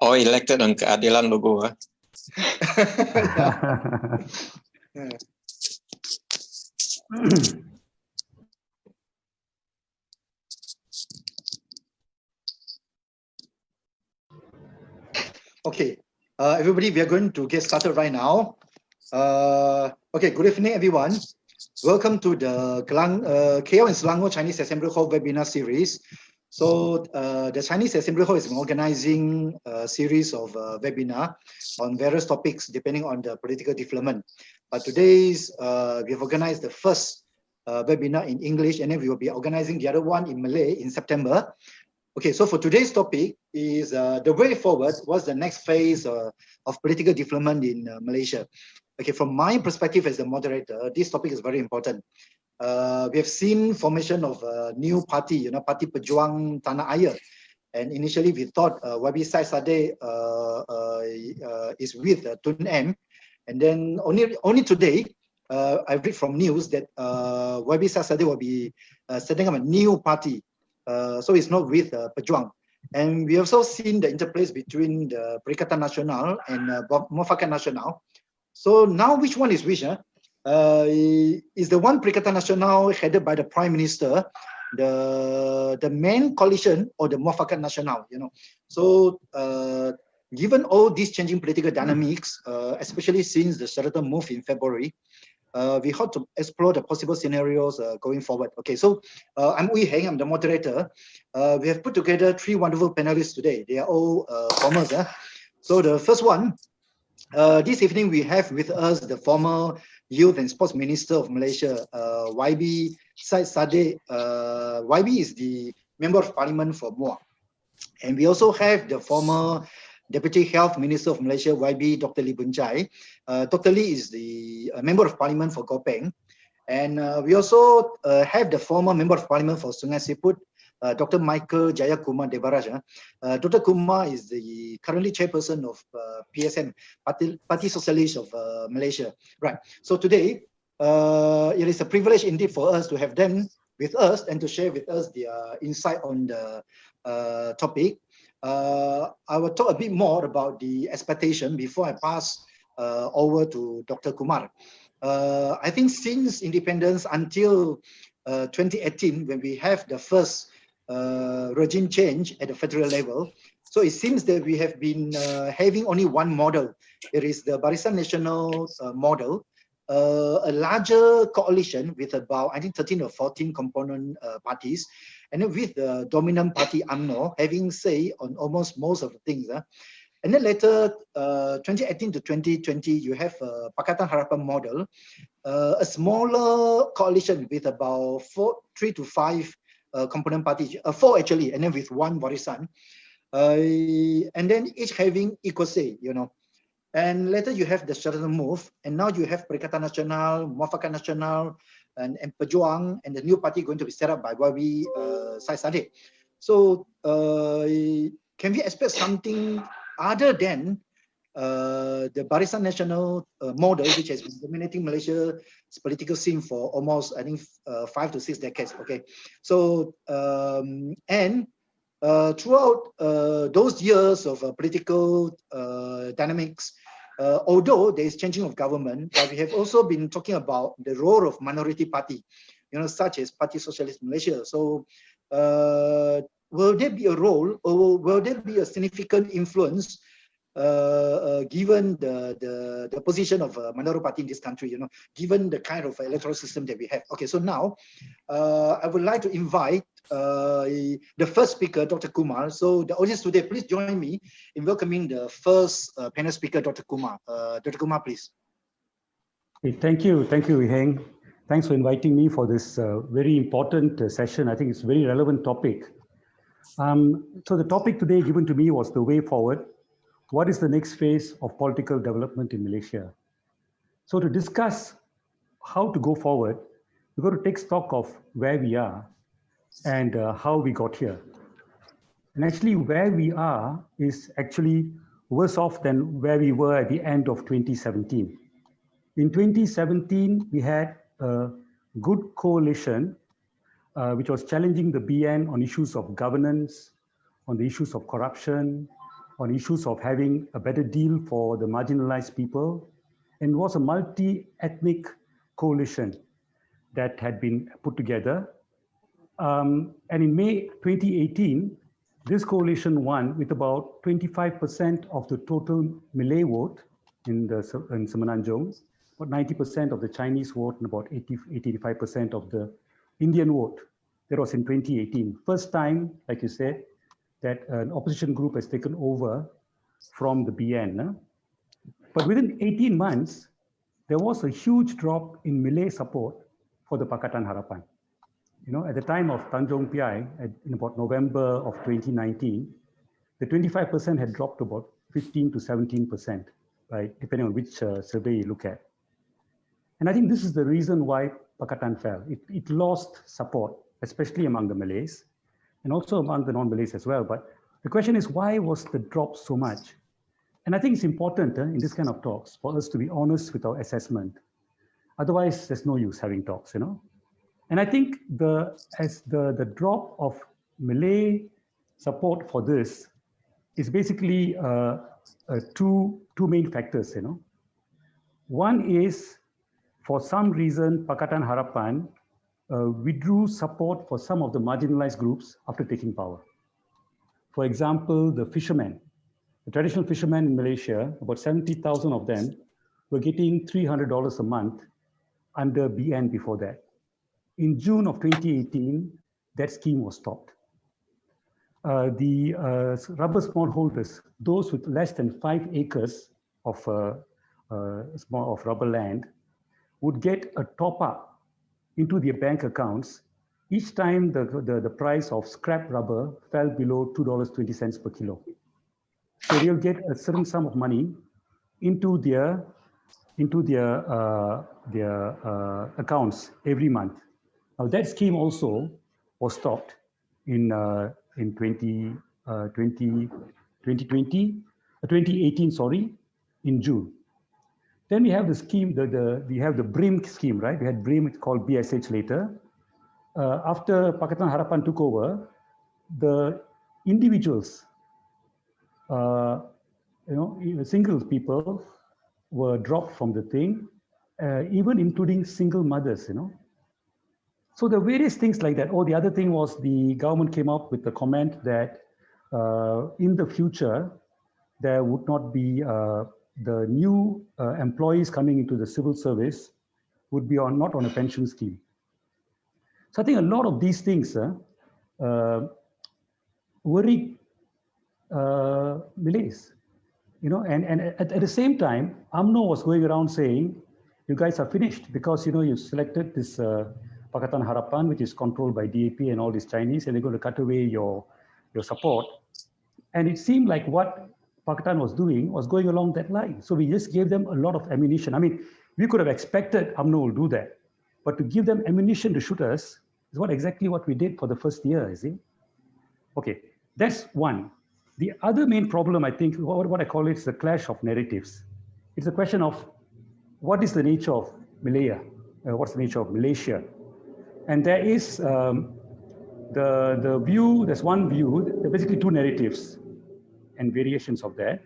Or elected on keadilan logo. Okay, everybody, we are going to get started right now. Okay, good evening, everyone. Welcome to the KL and Selangor Chinese Assembly Hall webinar series. So the Chinese Assembly Hall is organizing a series of webinar on various topics depending on the political development. But today's, we have organized the first webinar in English, and then we will be organizing the other one in Malay in September. Okay, so for today's topic is the way forward. What's the next phase of political development in Malaysia? Okay, from my perspective as the moderator, this topic is very important. We have seen formation of a new party, Parti Pejuang Tanah Air. And initially we thought YB Syed Saddiq is with Tun M. And then only today, I read from news that YB Syed Saddiq will be setting up a new party. So it's not with Pejuang. And we also seen the interplay between the Perikatan Nasional and Muafakat Nasional. So now which one is which? Is the one Perikatan Nasional headed by the Prime Minister, the main coalition, or the Muafakat Nasional? So given all these changing political dynamics, especially since the Sheraton move in February, we hope to explore the possible scenarios going forward. Okay, so I'm Heng, I'm the moderator. We have put together 3 wonderful panelists today. They are all formers. So the first one, this evening we have with us the former Youth and Sports Minister of Malaysia, YB Syed Saddiq. YB is the Member of Parliament for Muar. And we also have the former Deputy Health Minister of Malaysia, YB Dr. Lee Boon Chye. Dr. Lee is the Member of Parliament for Gopeng. And we also have the former Member of Parliament for Sungai Siput, Dr. Michael Jeyakumar Devaraj. Dr. Kumar is the currently chairperson of PSM, Parti Socialist of Malaysia. Right. So today, it is a privilege indeed for us to have them with us and to share with us their insight on the topic. I will talk a bit more about the expectation before I pass over to Dr. Kumar. I think since independence until 2018, when we have the first regime change at the federal level, so it seems that we have been having only one model. It is the Barisan Nasional model, a larger coalition with about, I think, 13 or 14 component parties, and then with the dominant party UMNO having say on almost most of the things. And then later, 2018 to 2020, you have a Pakatan Harapan model, a smaller coalition with about 3 to 5 component parties, 4 actually, and then with 1 Barisan, and then each having equal say, And later you have the Sheraton move, and now you have Perikatan Nasional, Muafakat Nasional, and Pejuang, and the new party going to be set up by YB Syed Saddiq. So can we expect something other than the Barisan Nasional model, which has been dominating Malaysia's political scene for almost, I think, 5 to 6 decades? Okay, so throughout those years of political dynamics, although there is changing of government, but we have also been talking about the role of minority party, such as Parti Socialist Malaysia. So will there be a role, or will there be a significant influence given the position of a minority party in this country, given the kind of electoral system that we have? Okay, so now I would like to invite the first speaker, Dr. Kumar. So the audience today, please join me in welcoming the first panel speaker, Dr. Kumar. Dr. Kumar, please. Okay, thank you, Heng. Thanks for inviting me for this very important session. I think it's a very relevant topic. So the topic today given to me was the way forward. What is the next phase of political development in Malaysia? So to discuss how to go forward, we've got to take stock of where we are and how we got here. And actually where we are is actually worse off than where we were at the end of 2017. In 2017, we had a good coalition which was challenging the BN on issues of governance, on the issues of corruption, on issues of having a better deal for the marginalized people, and was a multi-ethnic coalition that had been put together. And in May 2018, this coalition won with about 25% of the total Malay vote in Semenanjung, about 90% of the Chinese vote, and about 85% of the Indian vote. That was in 2018. First time, like you said, that an opposition group has taken over from the BN. But within 18 months, there was a huge drop in Malay support for the Pakatan Harapan. At the time of Tanjung Piai, in about November of 2019, the 25% had dropped to about 15 to 17%, right, depending on which survey you look at. And I think this is the reason why Pakatan fell. It lost support, especially among the Malays, and also among the non-Malays as well. But the question is, why was the drop so much? And I think it's important in this kind of talks for us to be honest with our assessment. Otherwise, there's no use having talks, And I think the drop of Malay support for this is basically two main factors, One is, for some reason, Pakatan Harapan withdrew support for some of the marginalized groups after taking power. For example, the fishermen, the traditional fishermen in Malaysia, about 70,000 of them were getting $300 a month under BN before that. In June of 2018, that scheme was stopped. The rubber smallholders, those with less than 5 acres of rubber land, would get a top up into their bank accounts each time the price of scrap rubber fell below $2.20 per kilo. So they'll get a certain sum of money into their accounts every month. Now that scheme also was stopped in 2018, in June. Then we have the scheme, we have the BRIM scheme, right? We had BRIM, it's called BSH later. After Pakatan Harapan took over, the individuals, single people were dropped from the thing, even including single mothers, So there are various things like that. Oh, the other thing was the government came up with the comment that in the future, there would not be the new employees coming into the civil service would be not on a pension scheme. So I think a lot of these things worried Malays, and at the same time, UMNO was going around saying, you guys are finished because, you selected this Pakatan Harapan, which is controlled by DAP and all these Chinese, and they're going to cut away your support. And it seemed like what Pakatan was doing was going along that line. So we just gave them a lot of ammunition. I mean, we could have expected UMNO will do that, but to give them ammunition to shoot us is exactly what we did for the first year, you see? Okay, that's one. The other main problem, I think, what I call it is the clash of narratives. It's a question of what is the nature of Malaya? What's the nature of Malaysia? And there is the view, there's one view, there are basically two narratives and variations of that.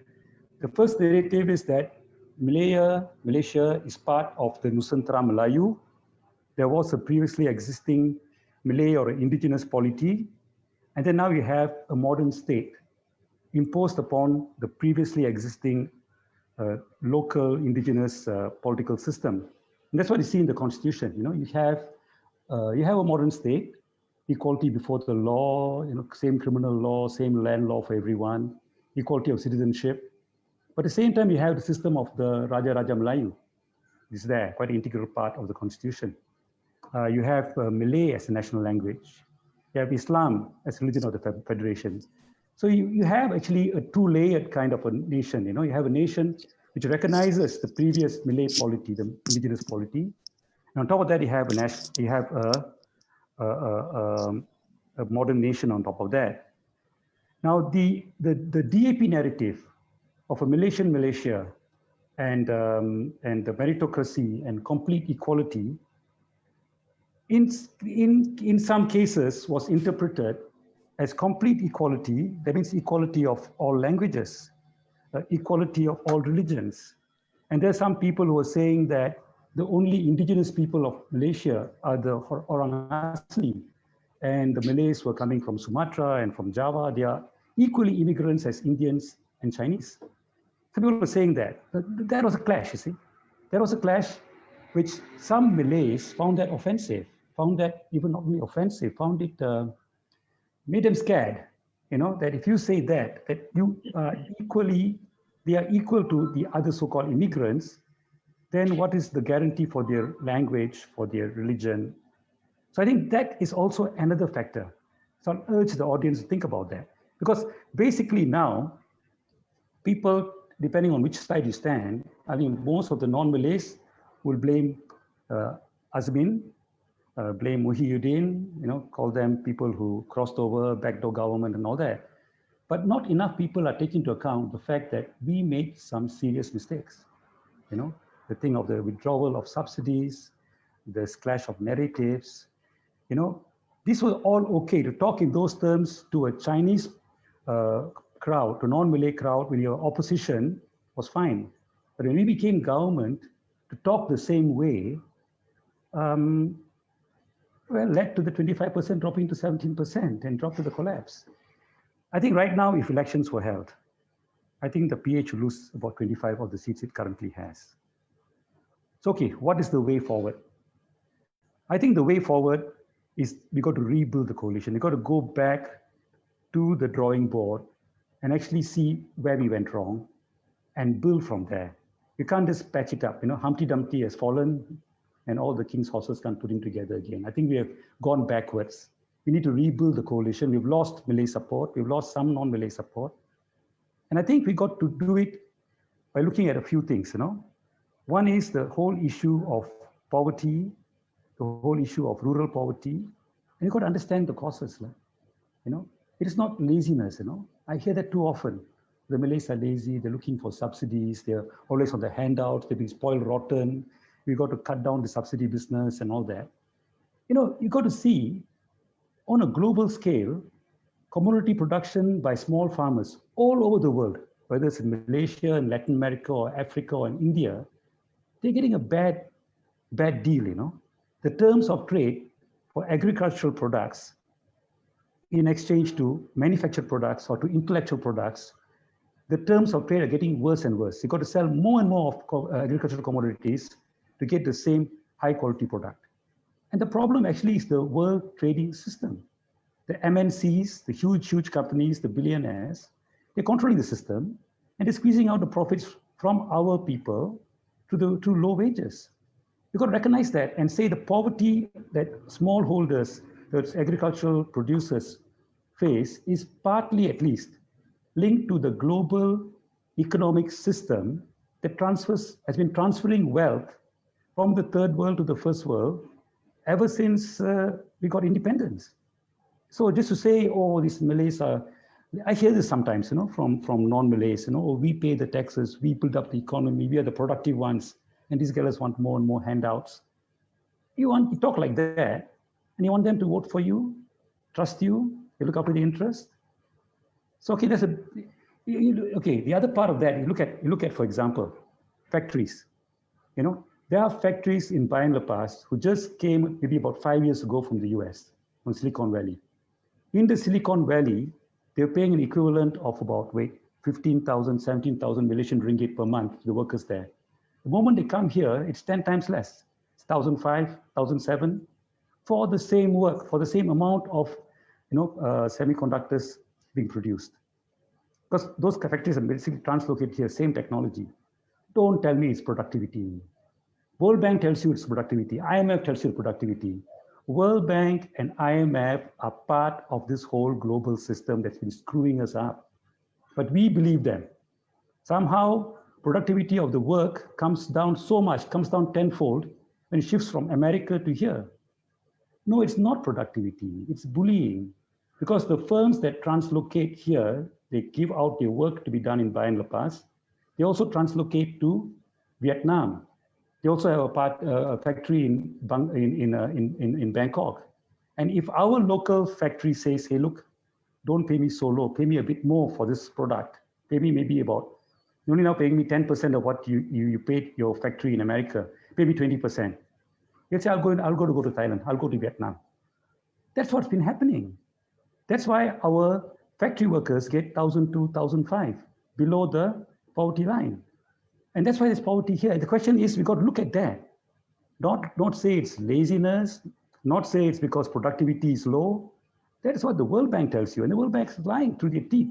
The first narrative is that Malaysia is part of the Nusantara Melayu. There was a previously existing Malay or indigenous polity, and then now you have a modern state imposed upon the previously existing local indigenous political system. And that's what you see in the constitution. You have a modern state, equality before the law, same criminal law, same land law for everyone, equality of citizenship. But at the same time, you have the system of the Raja Melayu. It's there, quite an integral part of the constitution. You have Malay as a national language. You have Islam as religion of the federation. So you have actually a two-layered kind of a nation. You have a nation which recognizes the previous Malay polity, the indigenous polity. And on top of that, you have a modern nation on top of that. Now, the DAP narrative of a Malaysian Malaysia and the meritocracy and complete equality, in some cases was interpreted as complete equality. That means equality of all languages. equality of all religions. And there are some people who are saying that the only indigenous people of Malaysia are the orang asli, and the Malays who are coming from Sumatra and from Java. They are equally immigrants as Indians and Chinese. Some people were saying that. That was a clash, you see. There was a clash which some Malays found that offensive, found that even not only offensive, found it, made them scared, you know, that if you say that you are equally, they are equal to the other so-called immigrants, then what is the guarantee for their language, for their religion? So I think that is also another factor. So I'll urge the audience to think about that. Because basically now, people, depending on which side you stand, I mean, most of the non-Malays will blame Azmin, blame Muhyiddin, you know, call them people who crossed over, backdoor government and all that. But not enough people are taking into account the fact that we made some serious mistakes. You know, the thing of the withdrawal of subsidies, the clash of narratives, you know, this was all okay to talk in those terms to a Chinese crowd, to non-Malay crowd, when your opposition was fine. But when we became government, to talk the same way, well, led to the 25% dropping to 17% and dropped to the collapse. I think right now, if elections were held, I think the PH will lose about 25 of the seats it currently has. So, okay, what is the way forward? I think the way forward is we got to rebuild the coalition. We got to go back to the drawing board and actually see where we went wrong and build from there. We can't just patch it up. You know, Humpty Dumpty has fallen and all the king's horses can't put him together again. I think we have gone backwards. We need to rebuild the coalition. We've lost Malay support. We've lost some non-Malay support. And I think we got to do it by looking at a few things, you know. One is the whole issue of poverty, the whole issue of rural poverty. And you got to understand the causes, you know. It is not laziness, you know. I hear that too often. The Malays are lazy, they're looking for subsidies, they're always on the handouts, they're being spoiled rotten. We got to cut down the subsidy business and all that. You know, you got to see on a global scale, commodity production by small farmers all over the world, whether it's in Malaysia, and Latin America, or Africa, or in India, they're getting a bad deal, you know. The terms of trade for agricultural products in exchange to manufactured products or to intellectual products, the terms of trade are getting worse and worse. You've got to sell more and more of agricultural commodities to get the same high quality product. And the problem actually is the world trading system. The MNCs, the huge companies, the billionaires, they're controlling the system and they're squeezing out the profits from our people to low wages. You've got to recognize that and say the poverty that smallholders, that agricultural producers face is partly at least linked to the global economic system that has been transferring wealth from the third world to the first world ever since we got independence. So just to say, oh, these Malays are, I hear this sometimes, you know, from non-Malays, you know, oh, we pay the taxes, we build up the economy, we are the productive ones, and these guys want more and more handouts. You talk like that, and you want them to vote for you, trust you, you look after the interest. So okay, okay. The other part of that, you look at, for example, factories. You know, there are factories in Bayan Lepas who just came maybe about 5 years ago from the US, from Silicon Valley. In the Silicon Valley, they're paying an equivalent of about 15,000, 17,000 Malaysian ringgit per month to the workers there. The moment they come here, it's 10 times less. It's 1,500, 1,700 for the same work, for the same amount of, you know, semiconductors being produced. Because those factories are basically translocated here, same technology. Don't tell me it's productivity. World Bank tells you it's productivity. IMF tells you productivity. World Bank and IMF are part of this whole global system that's been screwing us up. But we believe them. Somehow, productivity of the work comes down so much, comes down tenfold when it shifts from America to here. No, it's not productivity, it's bullying. Because the firms that translocate here, they give out their work to be done in Bayan Lepas. They also translocate to Vietnam. They also have a factory in Bangkok. And if our local factory says, hey, look, don't pay me so low, pay me a bit more for this product, pay me maybe about You're only now paying me 10% of what you paid your factory in America. Pay me 20%. You'll say, I'll go to Thailand. I'll go to Vietnam. That's what's been happening. That's why our factory workers get 1,002, 1,005 below the poverty line. And that's why there's poverty here. The question is, we've got to look at that. Not say it's laziness, not say it's because productivity is low. That is what the World Bank tells you. And the World Bank is lying through their teeth.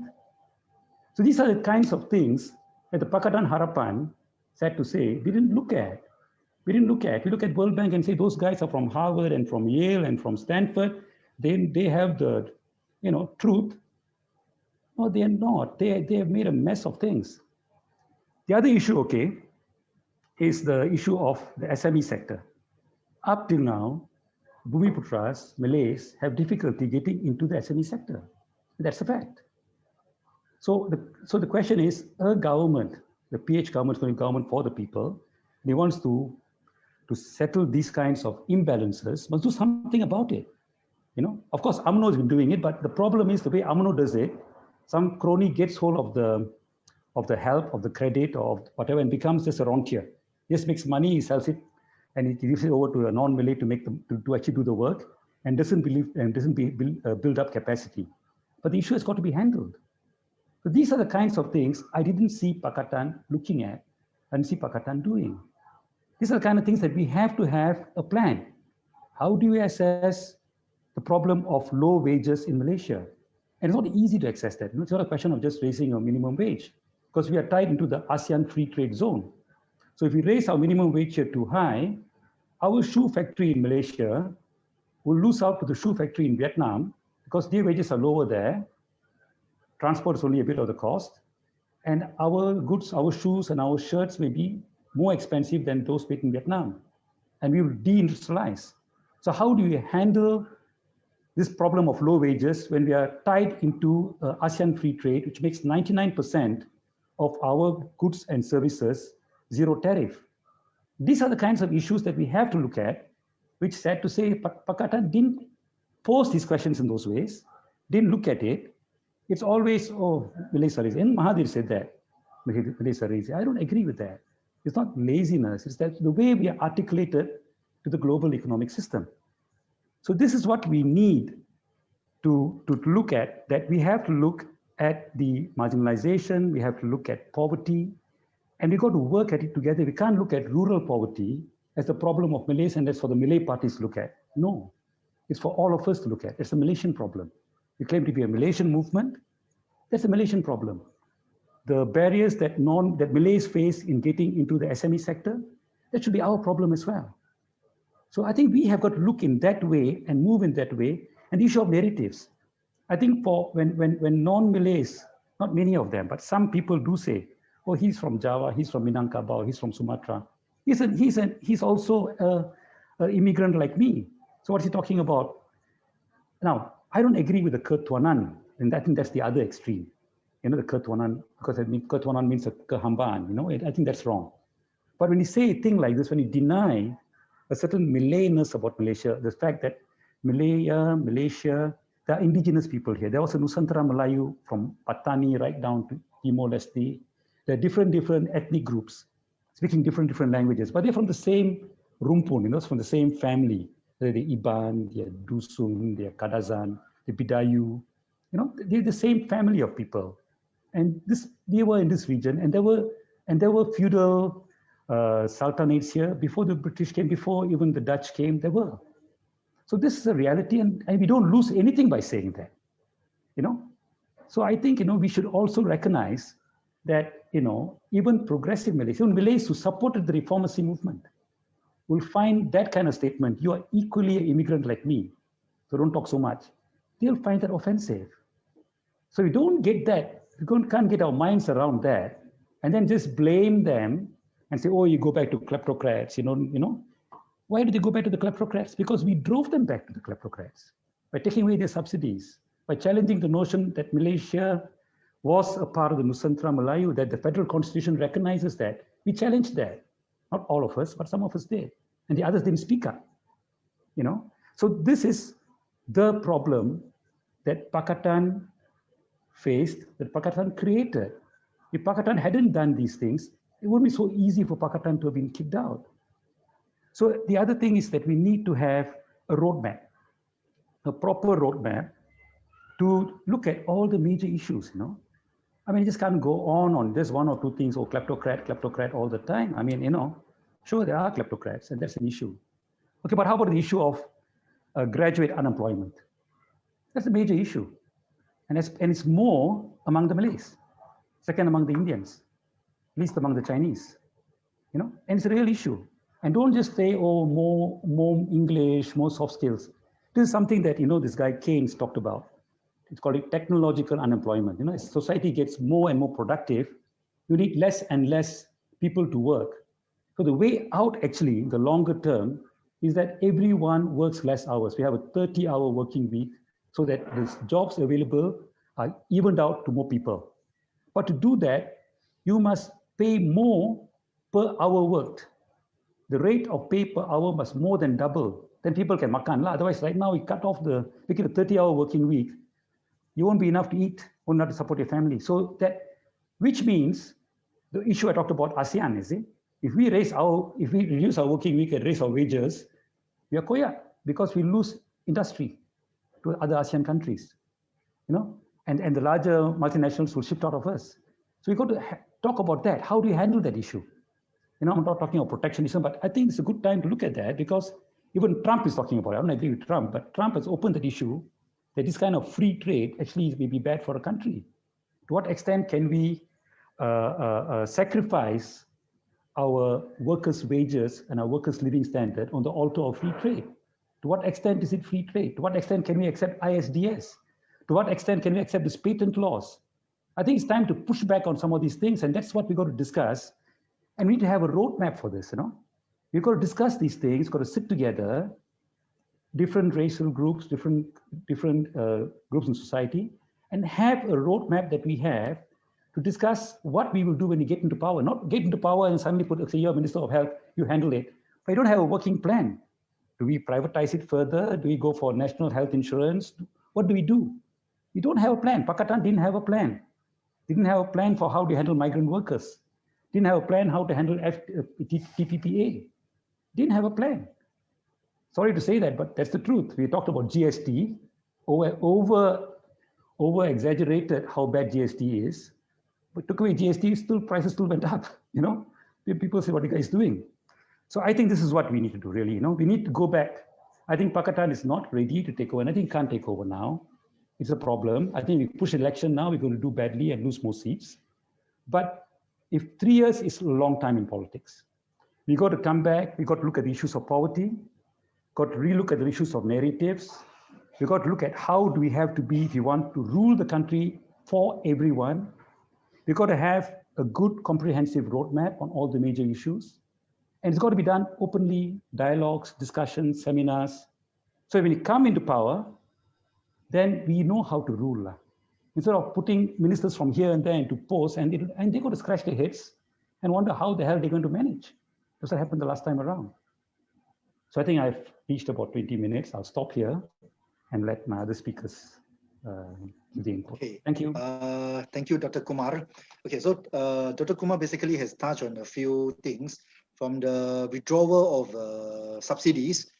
So these are the kinds of things that the Pakatan Harapan, sad to say, we didn't look at. We look at World Bank and say those guys are from Harvard and from Yale and from Stanford. They have the truth. No, they are not. They have made a mess of things. The other issue, okay, is the issue of the SME sector. Up till now, Bumiputras, Malays, have difficulty getting into the SME sector. That's a fact. So the question is, a government, the PH government is going to be government for the people. They wants to settle these kinds of imbalances, must do something about it. Of course, UMNO has been doing it, but the problem is the way UMNO does it, some crony gets hold of the help, of the credit, or of whatever, and becomes just a rentier. Just makes money, he sells it, and he gives it over to a non-Malay to actually do the work, and doesn't build up capacity. But the issue has got to be handled. So these are the kinds of things I didn't see Pakatan looking at, and see Pakatan doing. These are the kind of things that we have to have a plan. How do we assess the problem of low wages in Malaysia? And it's not easy to access that. It's not a question of just raising a minimum wage, because we are tied into the ASEAN free trade zone. So if we raise our minimum wage here too high, our shoe factory in Malaysia will lose out to the shoe factory in Vietnam because their wages are lower there. Transport is only a bit of the cost. And our goods, our shoes and our shirts may be more expensive than those made in Vietnam. And we will deindustrialize. So how do we handle this problem of low wages when we are tied into ASEAN free trade, which makes 99% of our goods and services zero tariff? These are the kinds of issues that we have to look at, which sad to say, Pakatan didn't pose these questions in those ways, didn't look at it. It's always, oh, Malaysia is, and Mahathir said that, Malaysia is. I don't agree with that. It's not laziness, it's that the way we are articulated to the global economic system. So this is what we need to look at, that we have to look at the marginalization, we have to look at poverty, and we've got to work at it together. We can't look at rural poverty as the problem of Malays and that's for the Malay parties to look at. No, it's for all of us to look at. It's a Malaysian problem. We claim to be a Malaysian movement. That's a Malaysian problem. The barriers that Malays face in getting into the SME sector, that should be our problem as well. So I think we have got to look in that way and move in that way. And the issue of narratives. I think for when non-Malays, not many of them, but some people do say, oh, he's from Java, he's from Minangkabau, he's from Sumatra. He's also an immigrant like me. So what's he talking about? Now, I don't agree with the ketuanan, and I think that's the other extreme. The ketuanan, because I mean, ketuanan means a kehambaan, I think that's wrong. But when you say a thing like this, when you deny a certain Malayness about Malaysia, the fact that Malaysia, there are indigenous people here. There was a Nusantara Melayu from Patani right down to Timor-Leste. There are different ethnic groups speaking different languages, but they're from the same rumpun, from the same family. They're the Iban, they're Dusun, they're Kadazan, the Bidayu. They're the same family of people. And they were in this region, and there were feudal sultanates here before the British came, before even the Dutch came, there were. So this is a reality, and we don't lose anything by saying that, So I think, we should also recognize that, even progressive Malays, even Malays who supported the reformacy movement will find that kind of statement, you are equally an immigrant like me, so don't talk so much. They'll find that offensive. So we don't get that, we can't get our minds around that, and then just blame them and say, oh, you go back to kleptocrats, Why did they go back to the kleptocrats? Because we drove them back to the kleptocrats by taking away their subsidies, by challenging the notion that Malaysia was a part of the Nusantara Melayu, that the federal constitution recognizes that. We challenged that. Not all of us, but some of us did. And the others didn't speak up. So this is the problem that Pakatan faced, that Pakatan created. If Pakatan hadn't done these things, it wouldn't be so easy for Pakatan to have been kicked out. So the other thing is that we need to have a roadmap, a proper roadmap to look at all the major issues, you know. I mean, you just can't go on just one or two things, oh, kleptocrat all the time. I mean, you know, sure, there are kleptocrats, and that's an issue. Okay, but how about the issue of graduate unemployment? That's a major issue. And it's more among the Malays, second among the Indians, least among the Chinese, you know, and it's a real issue. And don't just say, oh, more English, more soft skills. This is something that, you know, this guy Keynes talked about. It's called technological unemployment. You know, as society gets more and more productive, you need less and less people to work. So the way out, actually, in the longer term, is that everyone works less hours. We have a 30-hour working week so that the jobs available are evened out to more people. But to do that, you must pay more per hour worked. The rate of pay per hour must more than double. Then people can makan lah. Otherwise, right now we cut off make it a 30-hour working week. You won't be enough to eat, won't have to support your family. So that, which means the issue I talked about ASEAN is, if we reduce our working week and raise our wages, we are koyak because we lose industry to other ASEAN countries, you know, and the larger multinationals will shift out of us. So we got to talk about that. How do you handle that issue? You know, I'm not talking about protectionism, but I think it's a good time to look at that because even Trump is talking about it. I don't agree with Trump, but Trump has opened that issue that this kind of free trade actually may be bad for a country. To what extent can we sacrifice our workers' wages and our workers' living standard on the altar of free trade? To what extent is it free trade? To what extent can we accept ISDS? To what extent can we accept these patent laws? I think it's time to push back on some of these things, and that's what we've got to discuss. And we need to have a roadmap for this, you know. We've got to discuss these things, got to sit together, different racial groups, different groups in society, and have a roadmap that we have to discuss what we will do when we get into power. Not get into power and suddenly say, you're Minister of Health, you handle it. But you don't have a working plan. Do we privatize it further? Do we go for national health insurance? What do we do? We don't have a plan. Pakatan didn't have a plan. Didn't have a plan for how to handle migrant workers. Didn't have a plan how to handle TPPA. Didn't have a plan. Sorry to say that, but that's the truth. We talked about GST, over exaggerated how bad GST is, but took away GST, prices still went up. You know, people say, what are you guys doing? So I think this is what we need to do, really. You know, we need to go back. I think Pakatan is not ready to take over, and I think can't take over now. It's a problem. I think we push election now, we're going to do badly and lose more seats. But if 3 years is a long time in politics, we got to come back. We got to look at the issues of poverty. Got to relook at the issues of narratives. We got to look at how do we have to be if you want to rule the country for everyone. We got to have a good comprehensive roadmap on all the major issues. And it's got to be done openly, dialogues, discussions, seminars. So when you come into power, then we know how to rule. Instead of putting ministers from here and there into posts, and they got to scratch their heads and wonder how the hell they're going to manage. That's what happened the last time around. So I think I've reached about 20 minutes. I'll stop here and let my other speakers give the input. Okay. Thank you. Thank you, Dr. Kumar. Okay, so Dr. Kumar basically has touched on a few things, from the withdrawal of subsidies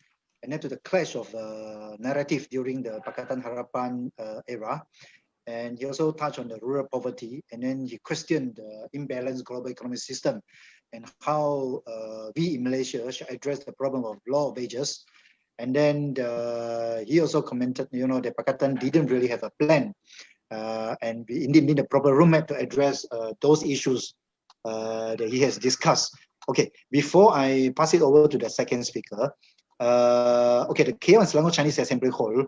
and then to the clash of narrative during the Pakatan Harapan era. And he also touched on the rural poverty, and then he questioned the imbalanced global economic system and how we in Malaysia should address the problem of low wages. And then he also commented, you know, that Pakatan didn't really have a plan, and we indeed need a proper roadmap to address those issues that he has discussed. Okay, before I pass it over to the second speaker, okay, the KL and Selangor Chinese Assembly Hall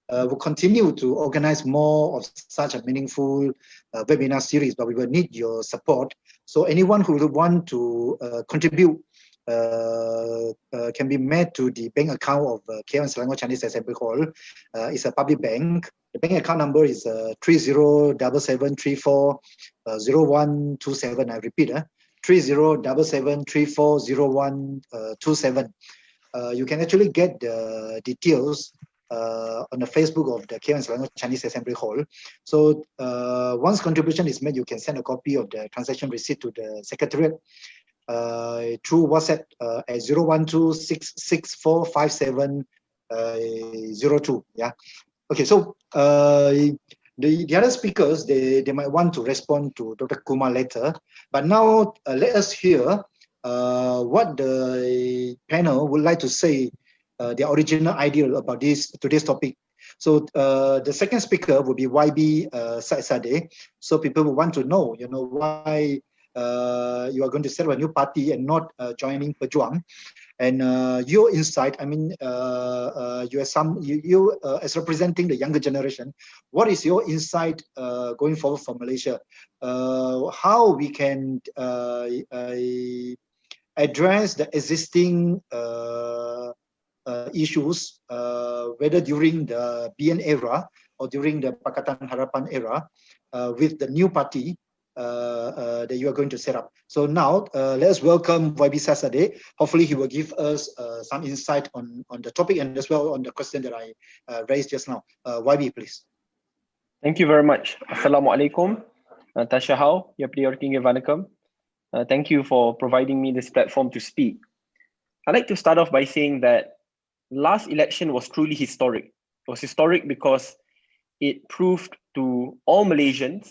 will continue to organize more of such a meaningful webinar series, but we will need your support. So anyone who would want to contribute can be made to the bank account of KL and Selangor Chinese Assembly Hall. It's a public bank. The bank account number is 3077340127. I repeat, 3077340127. You can actually get the details on the Facebook of the KL and Selangor Chinese Assembly Hall. So once contribution is made, you can send a copy of the transaction receipt to the Secretariat through WhatsApp at 012-664-5702. Yeah. Okay, so the other speakers, they might want to respond to Dr. Kumar later, but now let us hear what the panel would like to say, their original idea about today's topic. So the second speaker will be YB Saddiq. So people will want to know, why you are going to set up a new party and not joining Pejuang. And your insight, I mean, you as representing the younger generation, what is your insight going forward for Malaysia? How we can address the existing issues, whether during the BN era or during the Pakatan Harapan era, with the new party that you are going to set up. So now let's welcome YB Saddiq. Hopefully he will give us some insight on the topic and as well on the question that I raised just now. YB, please. Thank you very much. Assalamualaikum. Tasha Hao, ya priority vanakkam. Thank you for providing me this platform to speak. I'd like to start off by saying that last election was truly historic. It was historic because it proved to all Malaysians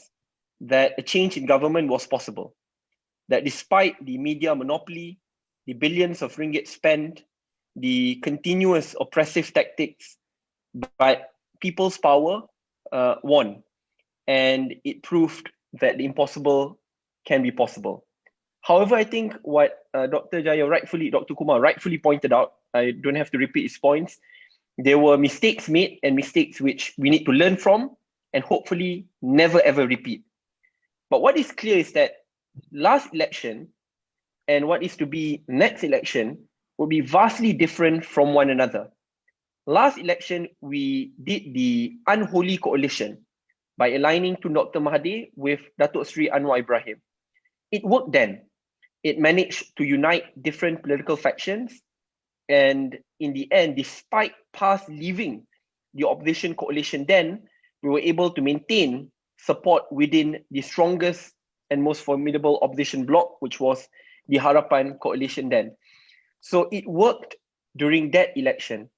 that a change in government was possible. That despite the media monopoly, the billions of ringgit spent, the continuous oppressive tactics, but people's power won. And it proved that the impossible can be possible. However, I think what Dr. Kumar rightfully pointed out, I don't have to repeat his points, there were mistakes made and mistakes which we need to learn from and hopefully never ever repeat. But what is clear is that last election and what is to be next election will be vastly different from one another. Last election, we did the unholy coalition by aligning to Dr. Mahathir with Datuk Sri Anwar Ibrahim. It worked then. It managed to unite different political factions. And in the end, despite PAS leaving the opposition coalition then, we were able to maintain support within the strongest and most formidable opposition bloc, which was the Harapan coalition then. So it worked during that election.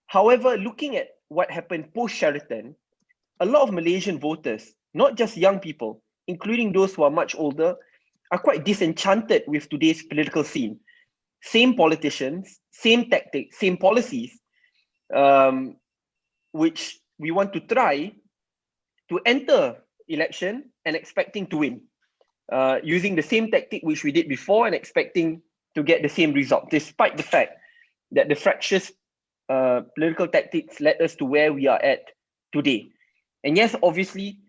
However, looking at what happened post-Sheraton, a lot of Malaysian voters, not just young people, including those who are much older, are quite disenchanted with today's political scene. Same politicians, same tactics, same policies, which we want to try to enter election and expecting to win, using the same tactic which we did before and expecting to get the same result, despite the fact that the fractious political tactics led us to where we are at today. And yes, obviously,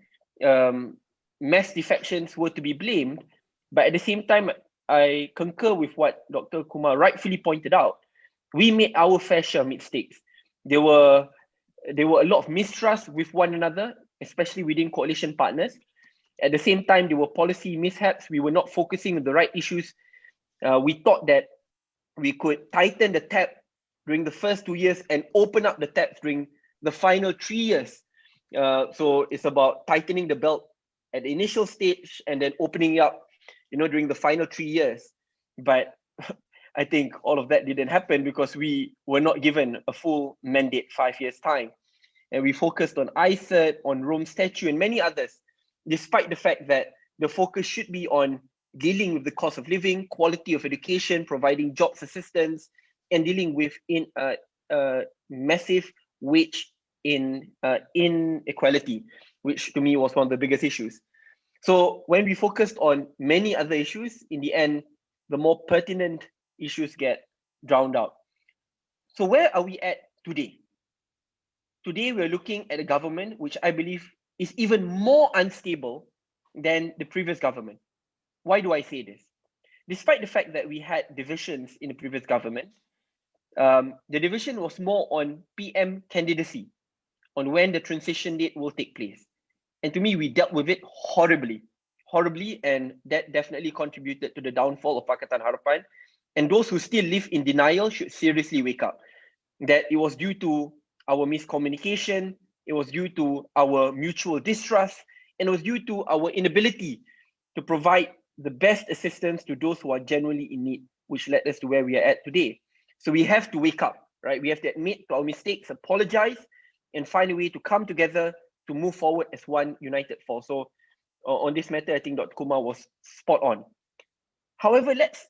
mass defections were to be blamed, but at the same time, I concur with what Dr. Kumar rightfully pointed out. We made our fair share of mistakes. There were a lot of mistrust with one another, especially within coalition partners. At the same time, there were policy mishaps. We were not focusing on the right issues. We thought that we could tighten the tap during the first 2 years and open up the taps during the final 3 years. So it's about tightening the belt at the initial stage and then opening it up, during the final 3 years. But I think all of that didn't happen because we were not given a full mandate 5 years' time. And we focused on ICET, on Rome Statute, and many others, despite the fact that the focus should be on dealing with the cost of living, quality of education, providing jobs assistance, and dealing with massive wage inequality, which to me was one of the biggest issues. So when we focused on many other issues, in the end, the more pertinent issues get drowned out. So where are we at today? Today, we're looking at a government which I believe is even more unstable than the previous government. Why do I say this? Despite the fact that we had divisions in the previous government, the division was more on PM candidacy, on when the transition date will take place. And to me, we dealt with it horribly, and that definitely contributed to the downfall of Pakatan Harapan. And those who still live in denial should seriously wake up, that it was due to our miscommunication, it was due to our mutual distrust, and it was due to our inability to provide the best assistance to those who are genuinely in need, which led us to where we are at today. So we have to wake up, right? We have to admit to our mistakes, apologize, and find a way to come together to move forward as one united force. So on this matter, I think Dr. Kumar was spot on. However, let's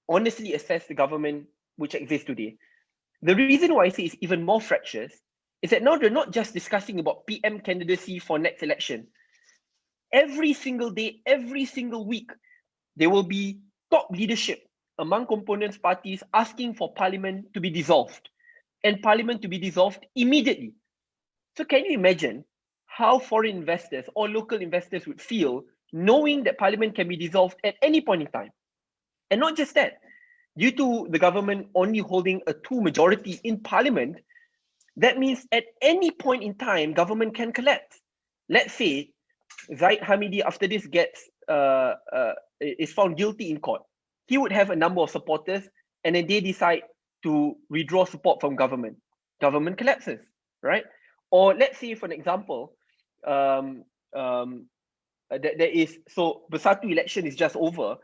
honestly assess the government which exists today. The reason why I say it's even more fractious is that now they're not just discussing about PM candidacy for next election. Every single day, every single week, there will be top leadership among components parties asking for parliament to be dissolved, and parliament to be dissolved immediately. So can you imagine how foreign investors or local investors would feel knowing that parliament can be dissolved at any point in time? And not just that, due to the government only holding a 2 majority in parliament, that means at any point in time, government can collapse. Let's say Zaid Hamidi, after this is found guilty in court. He would have a number of supporters, and then they decide to withdraw support from government. Government collapses, right? Or let's say, for an example, Bersatu election is just over,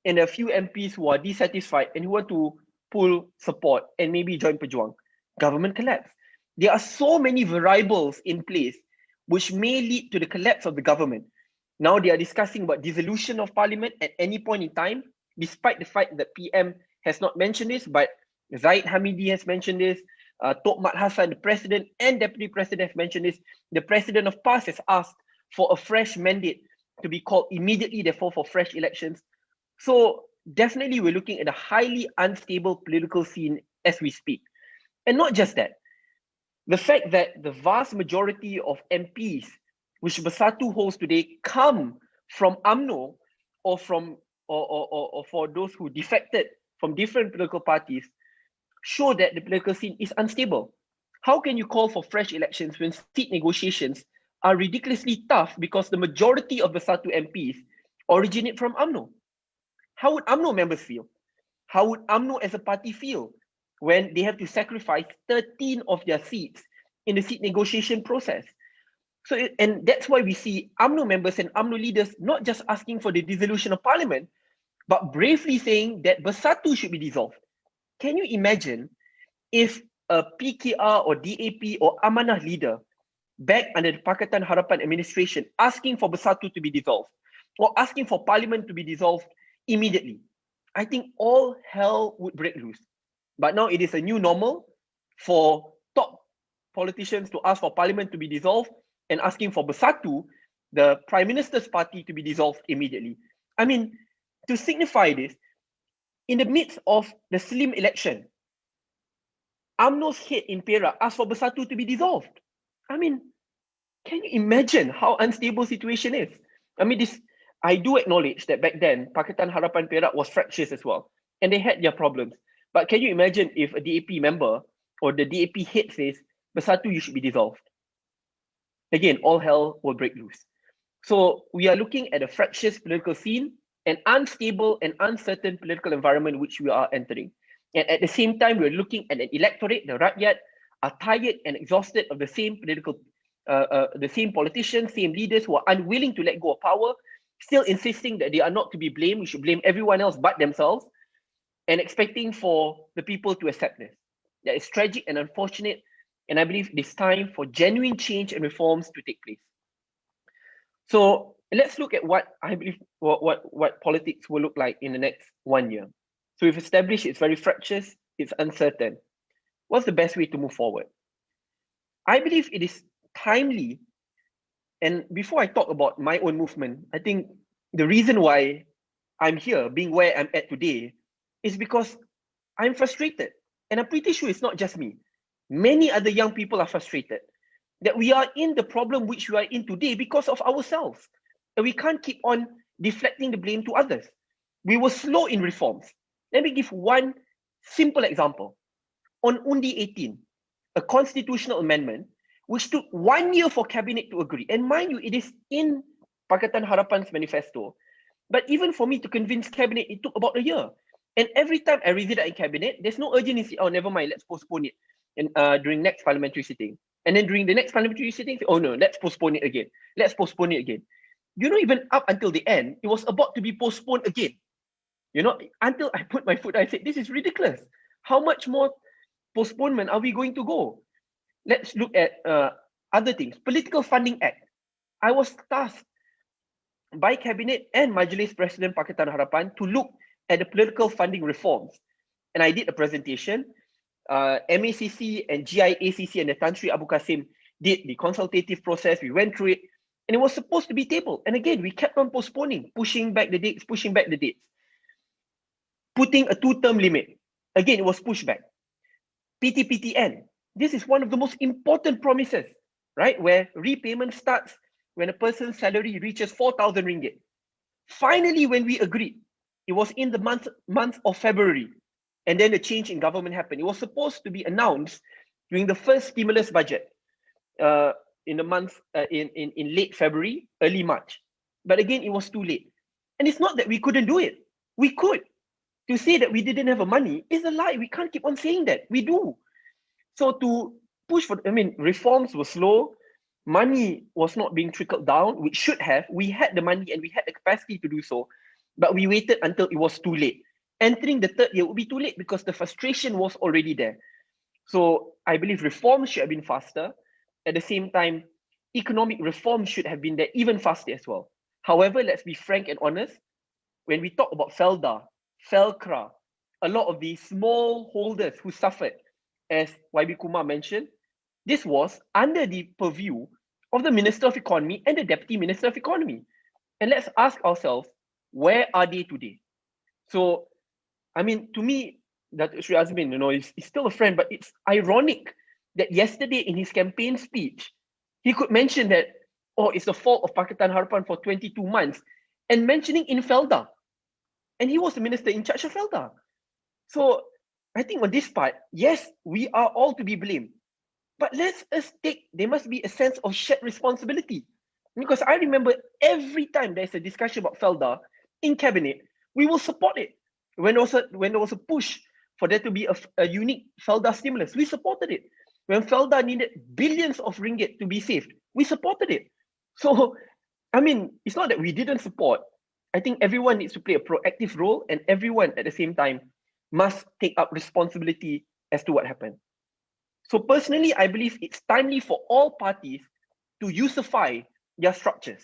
and a few MPs who are dissatisfied and who want to pull support and maybe join Pejuang. Government collapse. There are so many variables in place which may lead to the collapse of the government. Now they are discussing about dissolution of parliament at any point in time, despite the fact that PM has not mentioned this, but Zaid Hamidi has mentioned this, Tok Mat Hassan, the president and deputy president, have mentioned this. The president of PAS has asked for a fresh mandate to be called immediately, therefore for fresh elections. So definitely we're looking at a highly unstable political scene as we speak. And not just that, the fact that the vast majority of MPs which Bersatu holds today come from UMNO or from or for those who defected from different political parties show that the political scene is unstable. How can you call for fresh elections when seat negotiations are ridiculously tough because the majority of Bersatu MPs originate from UMNO? How would UMNO members feel? How would UMNO as a party feel when they have to sacrifice 13 of their seats in the seat negotiation process? So, and that's why we see UMNO members and UMNO leaders not just asking for the dissolution of parliament, but bravely saying that Bersatu should be dissolved. Can you imagine if a PKR or DAP or Amanah leader back under the Pakatan Harapan administration asking for Bersatu to be dissolved or asking for parliament to be dissolved immediately? I think all hell would break loose. But now it is a new normal for top politicians to ask for parliament to be dissolved and asking for Bersatu, the Prime Minister's party, to be dissolved immediately. I mean, to signify this, in the midst of the slim election, UMNO's head in Perak asked for Bersatu to be dissolved. I mean, can you imagine how unstable situation is? I mean, I do acknowledge that back then, Pakatan Harapan Perak was fractious as well, and they had their problems. But can you imagine if a DAP member or the DAP head says, Bersatu, you should be dissolved? Again, all hell will break loose. So we are looking at a fractious political scene, an unstable and uncertain political environment which we are entering. And at the same time, we're looking at an electorate, the Rakyat, are tired and exhausted of the same politicians, same leaders who are unwilling to let go of power, still insisting that they are not to be blamed, we should blame everyone else but themselves, and expecting for the people to accept this. That is tragic and unfortunate, and I believe it is time for genuine change and reforms to take place. So let's look at what I believe what politics will look like in the next 1 year. So we've established it's very fractious, it's uncertain. What's the best way to move forward? I believe it is timely, and before I talk about my own movement, I think the reason why I'm here, being where I'm at today, is because I'm frustrated. And I'm pretty sure it's not just me. Many other young people are frustrated that we are in the problem which we are in today because of ourselves. And we can't keep on deflecting the blame to others. We were slow in reforms. Let me give one simple example. On Undi 18, a constitutional amendment which took 1 year for cabinet to agree. And mind you, it is in Pakatan Harapan's manifesto. But even for me to convince cabinet, it took about a year. And every time I raise it in cabinet, there's no urgency. Oh, never mind, let's postpone it. in, during next parliamentary sitting. And then during the next parliamentary sitting, oh no, let's postpone it again. Let's postpone it again. You know, even up until the end, it was about to be postponed again. You know, until I put my foot, I said, this is ridiculous. How much more postponement are we going to go? Let's look at other things. Political Funding Act. I was tasked by Cabinet and Majlis President Pakatan Harapan to look at the political funding reforms. And I did a presentation. MACC and GIACC and the Tan Sri Abu Qasim did the consultative process. We went through it and it was supposed to be tabled. And again, we kept on postponing, pushing back the dates, pushing back the dates. Putting a 2-term limit. Again, it was pushed back. PTPTN. This is one of the most important promises, right? Where repayment starts when a person's salary reaches 4,000 ringgit. Finally, when we agreed, it was in the month of February, and then the change in government happened. It was supposed to be announced during the first stimulus budget in the month in late February, early March. But again, it was too late. And it's not that we couldn't do it. We could. To say that we didn't have money is a lie. We can't keep on saying that. We do. So to push for, reforms were slow. Money was not being trickled down, which should have. We had the money and we had the capacity to do so, but we waited until it was too late. Entering the third year would be too late because the frustration was already there. So I believe reforms should have been faster. At the same time, economic reform should have been there even faster as well. However, let's be frank and honest. When we talk about FELDA, FELCRA, a lot of the small holders who suffered, as YB Kumar mentioned, this was under the purview of the Minister of Economy and the Deputy Minister of Economy. And let's ask ourselves, where are they today? So, to me, that Sri Azmin, is still a friend, but it's ironic that yesterday in his campaign speech, he could mention that, oh, it's the fault of Pakatan Harapan for 22 months, and mentioning in FELDA. And he was the minister in charge of FELDA. So I think on this part, yes, we are all to be blamed. But there must be a sense of shared responsibility. Because I remember every time there's a discussion about FELDA in cabinet, we will support it. When there was a push for there to be a unique FELDA stimulus, we supported it. When FELDA needed billions of ringgit to be saved, we supported it. So, it's not that we didn't support. I think everyone needs to play a proactive role, and everyone at the same time must take up responsibility as to what happened. So personally, I believe it's timely for all parties to usify their structures.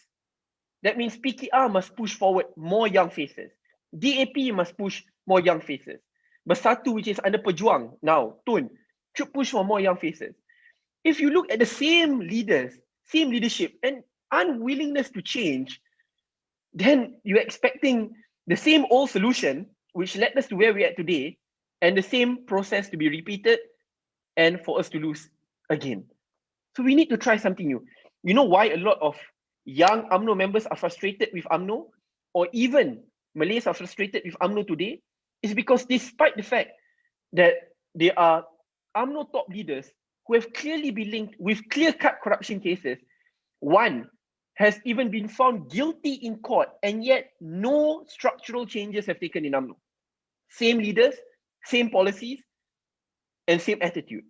That means PKR must push forward more young faces. DAP must push more young faces. Bersatu, which is under Pejuang now, Tun, should push for more young faces. If you look at the same leaders, same leadership, and unwillingness to change, then you're expecting the same old solution, which led us to where we're at today, and the same process to be repeated and for us to lose again. So we need to try something new. You know why a lot of young UMNO members are frustrated with UMNO, or even Malays are frustrated with UMNO today? Is because despite the fact that there are UMNO top leaders who have clearly been linked with clear-cut corruption cases, one has even been found guilty in court, and yet no structural changes have taken in UMNO. Same leaders, same policies, and same attitude.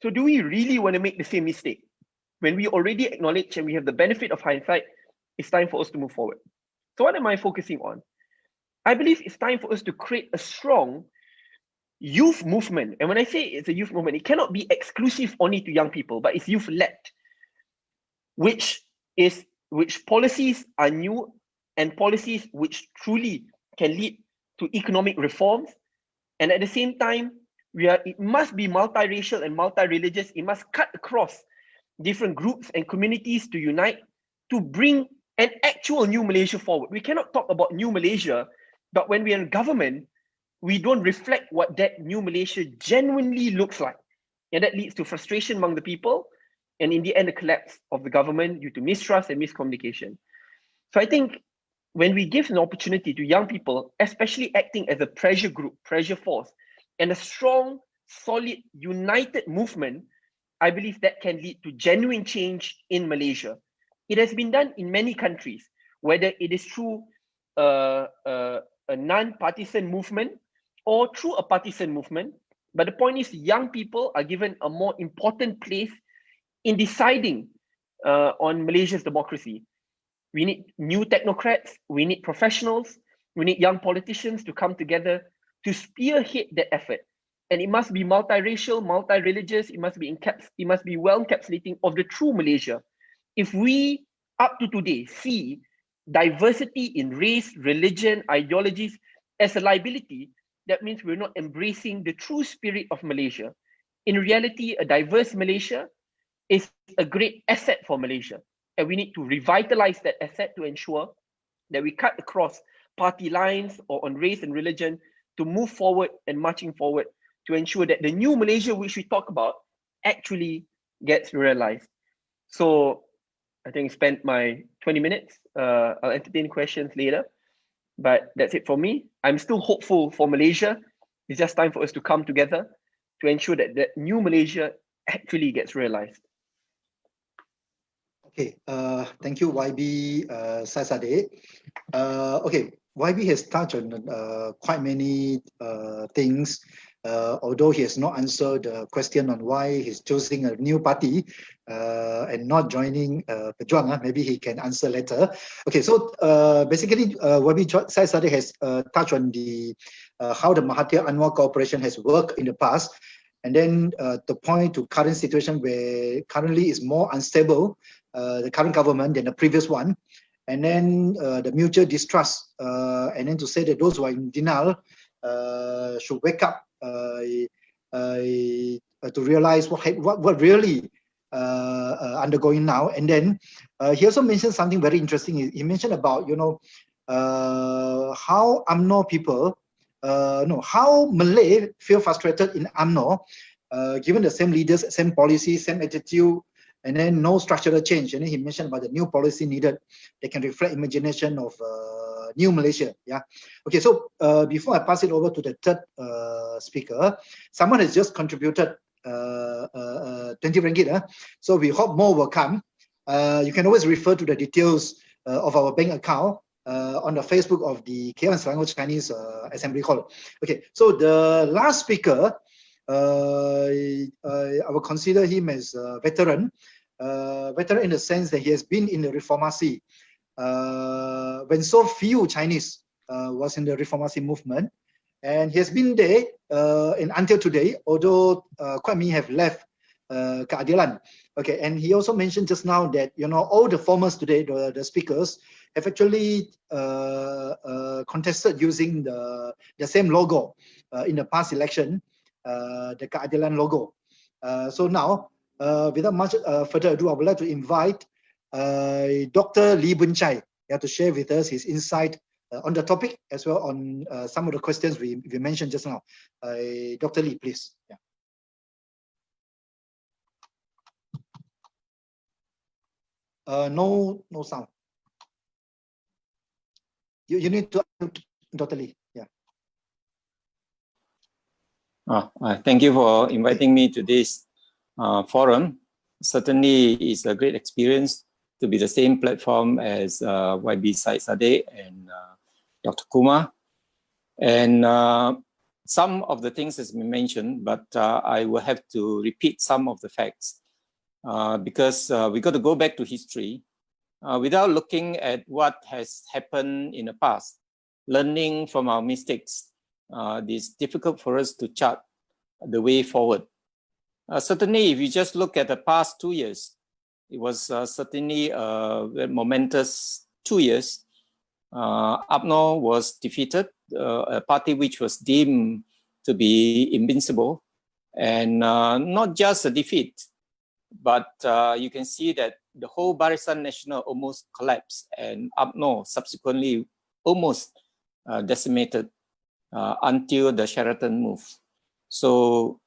So do we really want to make the same mistake? When we already acknowledge and we have the benefit of hindsight, it's time for us to move forward. So what am I focusing on? I believe it's time for us to create a strong youth movement. And when I say it's a youth movement, it cannot be exclusive only to young people, but it's youth-led, which policies are new and policies which truly can lead to economic reforms. And at the same time, it must be multiracial and multi-religious. It must cut across different groups and communities to unite to bring an actual new Malaysia forward. We cannot talk about new Malaysia, but when we are in government, we don't reflect what that new Malaysia genuinely looks like. And that leads to frustration among the people, and in the end, the collapse of the government due to mistrust and miscommunication. So I think when we give an opportunity to young people, especially acting as a pressure group, pressure force, and a strong, solid, united movement, I believe that can lead to genuine change in Malaysia. It has been done in many countries, whether it is through a non-partisan movement or through a partisan movement. But the point is, young people are given a more important place in deciding on Malaysia's democracy. We need new technocrats, we need professionals, we need young politicians to come together to spearhead that effort. And it must be multiracial, multi-religious, it must be well encapsulating of the true Malaysia. If we, up to today, see diversity in race, religion, ideologies as a liability, that means we're not embracing the true spirit of Malaysia. In reality, a diverse Malaysia is a great asset for Malaysia. And we need to revitalize that asset to ensure that we cut across party lines or on race and religion to move forward and marching forward to ensure that the new Malaysia which we talk about actually gets realized. So I think I spent my 20 minutes. I'll entertain questions later, but that's it for me. I'm still hopeful for Malaysia. It's just time for us to come together to ensure that that new Malaysia actually gets realized. Okay, thank you, YB Saddiq. Okay, YB has touched on quite many things, although he has not answered the question on why he's choosing a new party and not joining Pejuang. Maybe he can answer later. Okay, so basically, YB Saddiq has touched on the how the Mahathir Anwar cooperation has worked in the past, and then the point to current situation where currently is more unstable, the current government than the previous one, and then the mutual distrust, and then to say that those who are in denial should wake up to realize what really undergoing now. And then he also mentioned something very interesting. He mentioned about how UMNO people, how Malay feel frustrated in UMNO, given the same leaders, same policy, same attitude, and then no structural change. And then he mentioned about the new policy needed that can reflect imagination of new Malaysia. Yeah. Okay. So before I pass it over to the third speaker, someone has just contributed 20 ringgit. So we hope more will come. You can always refer to the details of our bank account on the Facebook of the KL and Selangor Chinese Assembly Hall. Okay. So the last speaker, I will consider him as a veteran. Veteran in the sense that he has been in the Reformasi when so few Chinese was in the Reformasi movement, and he has been there until today, although quite many have left Keadilan. Okay, and he also mentioned just now that all the formers today, the speakers, have actually contested using the same logo in the past election, the Keadilan logo. So now, without much further ado, I would like to invite Dr. Lee Boon Chye to share with us his insight on the topic, as well on some of the questions we mentioned just now. Dr. Lee, please. Yeah. No sound. You need to unmute, Dr. Lee. Yeah. Thank you for inviting me to this forum. Certainly, it's a great experience to be the same platform as YB Saddiq and Dr. Kumar. And some of the things has been mentioned, but I will have to repeat some of the facts because we got to go back to history without looking at what has happened in the past, learning from our mistakes. It's difficult for us to chart the way forward. Certainly, if you just look at the past 2 years, it was certainly a momentous 2 years. UMNO was defeated, a party which was deemed to be invincible, and not just a defeat, but you can see that the whole Barisan Nasional almost collapsed, and UMNO subsequently almost decimated until the Sheraton move. So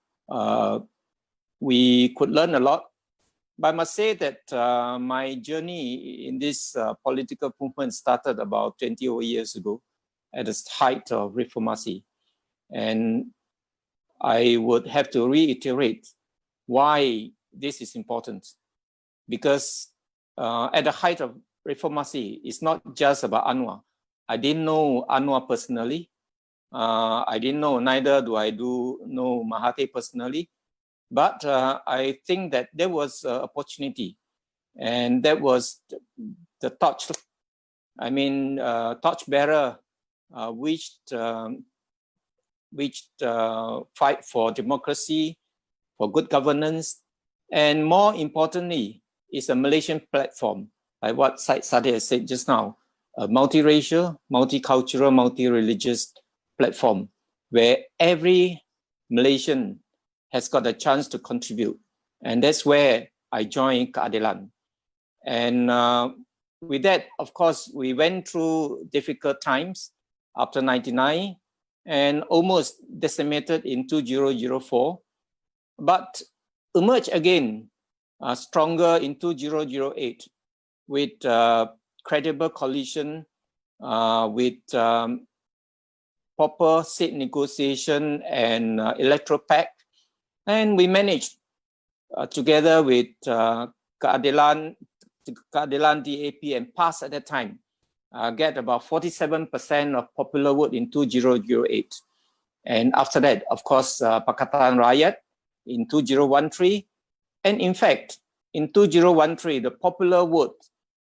we could learn a lot. But I must say that my journey in this political movement started about 20 years ago at the height of Reformasi. And I would have to reiterate why this is important. Because at the height of Reformasi, it's not just about Anwar. I didn't know Anwar personally, I didn't know, neither do I know Mahathir personally, but I think that there was an opportunity, and that was the torch, torchbearer, which fight for democracy, for good governance, and more importantly, is a Malaysian platform, like what Syed Saddiq said just now, a multiracial, multicultural, multi-religious platform where every Malaysian has got a chance to contribute. And that's where I joined Keadilan. And with that, of course, we went through difficult times after 99 and almost decimated in 2004, but emerged again stronger in 2008 with credible coalition, with proper seat negotiation and electoral pact. And we managed together with Keadilan DAP and PAS at that time, get about 47% of popular vote in 2008. And after that, of course, Pakatan Rakyat in 2013. And in fact, in 2013, the popular vote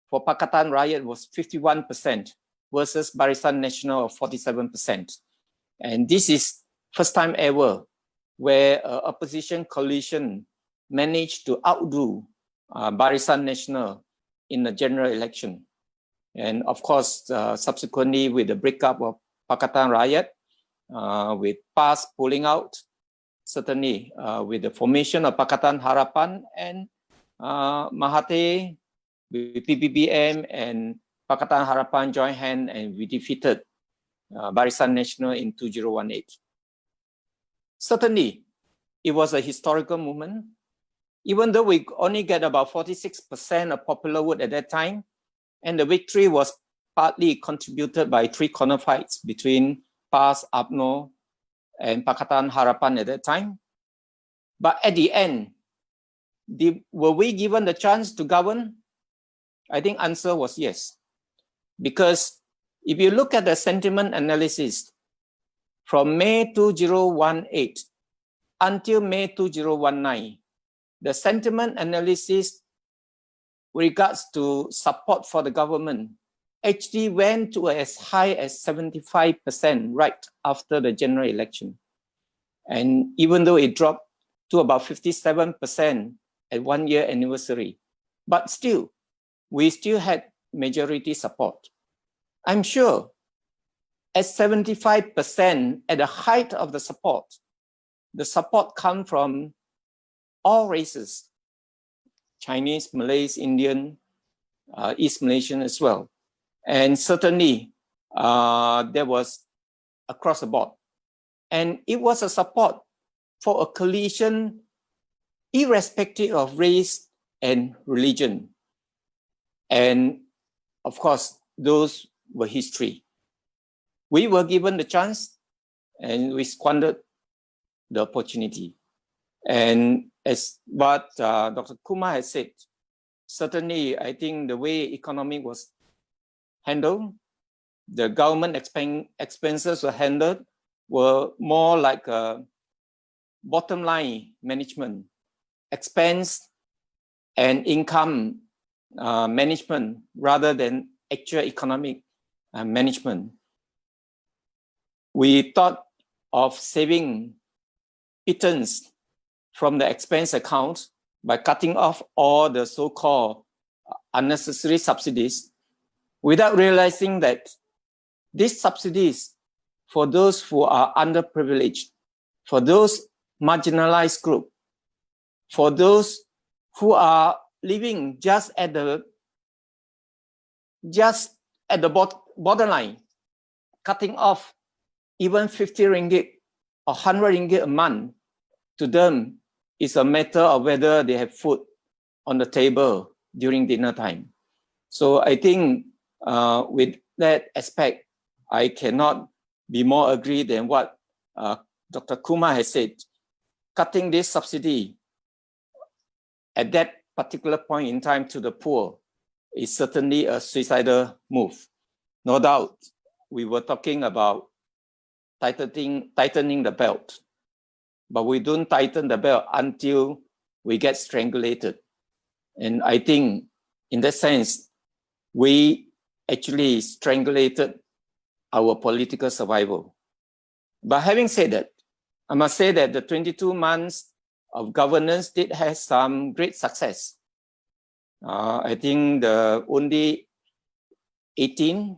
for Pakatan Rakyat was 51% versus Barisan Nasional of 47%. And this is first time ever where opposition coalition managed to outdo Barisan Nasional in the general election. And of course, subsequently with the breakup of Pakatan Rakyat, with PAS pulling out, certainly with the formation of Pakatan Harapan and Mahathir with PBBM and Pakatan Harapan joined hand and we defeated Barisan Nasional in 2018. Certainly, it was a historical movement. Even though we only get about 46% of popular vote at that time, and the victory was partly contributed by three corner fights between PAS, UMNO, and Pakatan Harapan at that time. But at the end, were we given the chance to govern? I think answer was yes. Because if you look at the sentiment analysis from May 2018 until May 2019, the sentiment analysis with regards to support for the government actually went to as high as 75% right after the general election. And even though it dropped to about 57% at 1 year anniversary, but still, we still had majority support. I'm sure at 75% at the height of the support comes from all races, Chinese, Malays, Indian, East Malaysian as well. And certainly there was across the board. And it was a support for a coalition irrespective of race and religion. And of course, those were history. We were given the chance and we squandered the opportunity. And as what Dr. Kumar has said, certainly I think the way economy was handled, the government expenses were handled, were more like a bottom line management, expense and income management rather than actual economic management. We thought of saving pittance from the expense account by cutting off all the so-called unnecessary subsidies without realizing that these subsidies for those who are underprivileged, for those marginalized group, for those who are living just at the borderline, cutting off even 50 ringgit or 100 ringgit a month, to them is a matter of whether they have food on the table during dinner time. So I think with that aspect, I cannot be more agree than what Dr. Kumar has said. Cutting this subsidy at that particular point in time to the poor is certainly a suicidal move. No doubt, we were talking about tightening the belt. But we don't tighten the belt until we get strangulated. And I think in that sense, we actually strangulated our political survival. But having said that, I must say that the 22 months of governance did have some great success. I think the only 18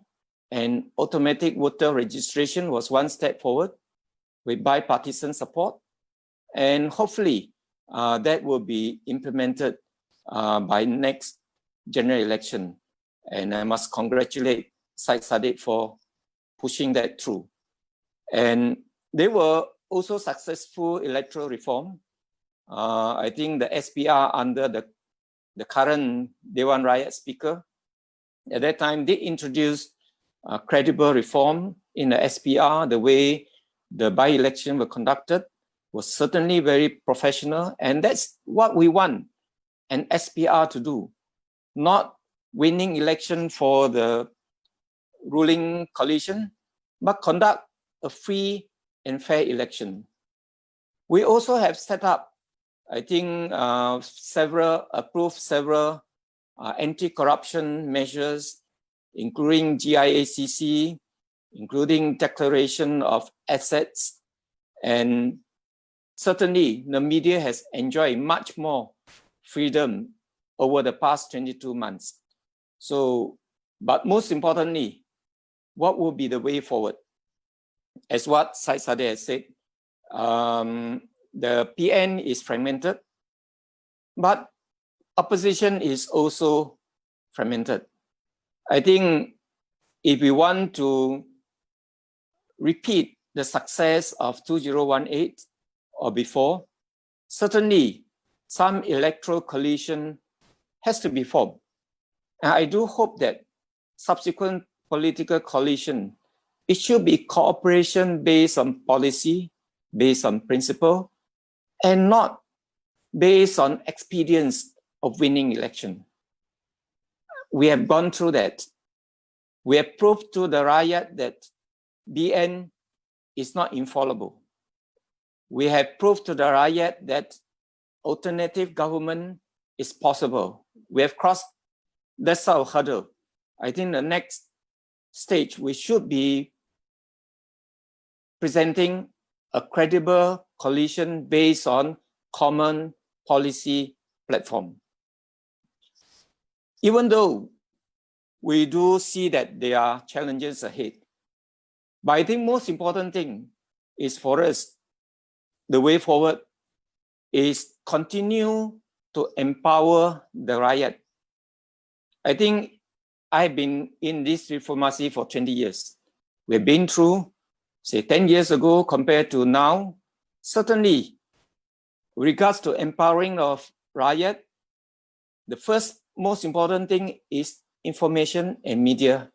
and automatic voter registration was one step forward with bipartisan support. And hopefully that will be implemented by next general election. And I must congratulate Syed Saddiq for pushing that through. And they were also successful electoral reform. I think the SPR under the current Dewan Rakyat Speaker at that time did introduce credible reform in the SPR. The way the by-election were conducted was certainly very professional, and that's what we want an SPR to do, not winning election for the ruling coalition, but conduct a free and fair election. We also have set up, I think, approved several anti-corruption measures, including GIACC, including declaration of assets, and certainly the media has enjoyed much more freedom over the past 22 months. So, but most importantly, what will be the way forward? As what Syed Saddiq has said, the PN is fragmented, but opposition is also fragmented. I think if we want to repeat the success of 2018 or before, certainly some electoral coalition has to be formed. And I do hope that subsequent political coalition, it should be cooperation based on policy, based on principle, and not based on expedience of winning election. We have gone through that. We have proved to the Rakyat that BN is not infallible. We have proved to the Rakyat that alternative government is possible. We have crossed that's our hurdle. I think the next stage, we should be presenting a credible coalition based on common policy platform. Even though we do see that there are challenges ahead, but I think most important thing is for us, the way forward is continue to empower the Rakyat. I think I've been in this diplomacy for 20 years. We've been through, say, 10 years ago compared to now. Certainly, with regards to empowering of Rakyat, the first most important thing is information and media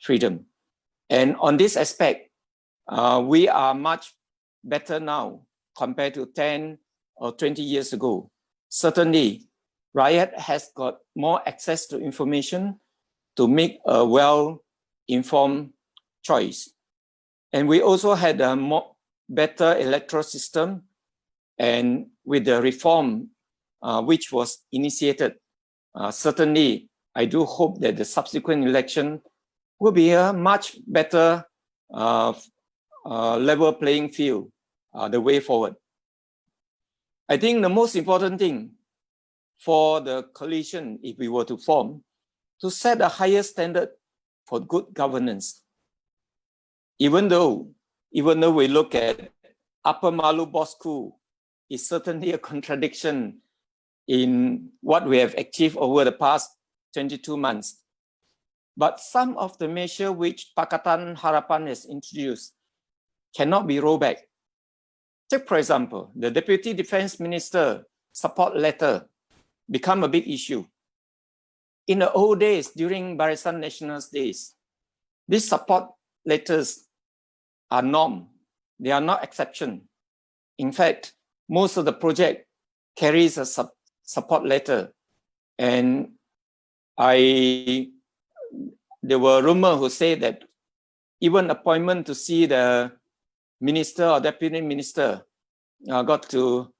freedom. And on this aspect, we are much better now compared to 10 or 20 years ago. Certainly, Rakyat has got more access to information to make a well-informed choice. And we also had a better electoral system, and with the reform which was initiated, certainly I do hope that the subsequent election will be a much better level playing field, the way forward. I think the most important thing for the coalition, if we were to form, to set a higher standard for good governance. Even though we look at Upper Malu Bosku, is certainly a contradiction in what we have achieved over the past 22 months. But some of the measures which Pakatan Harapan has introduced cannot be rolled back. Take, for example, the Deputy Defense Minister support letter become a big issue. In the old days, during Barisan Nasional's days, these support letters are norm. They are not exception. In fact, most of the project carries a support letter. And there were rumors who say that even appointment to see the minister or deputy minister got to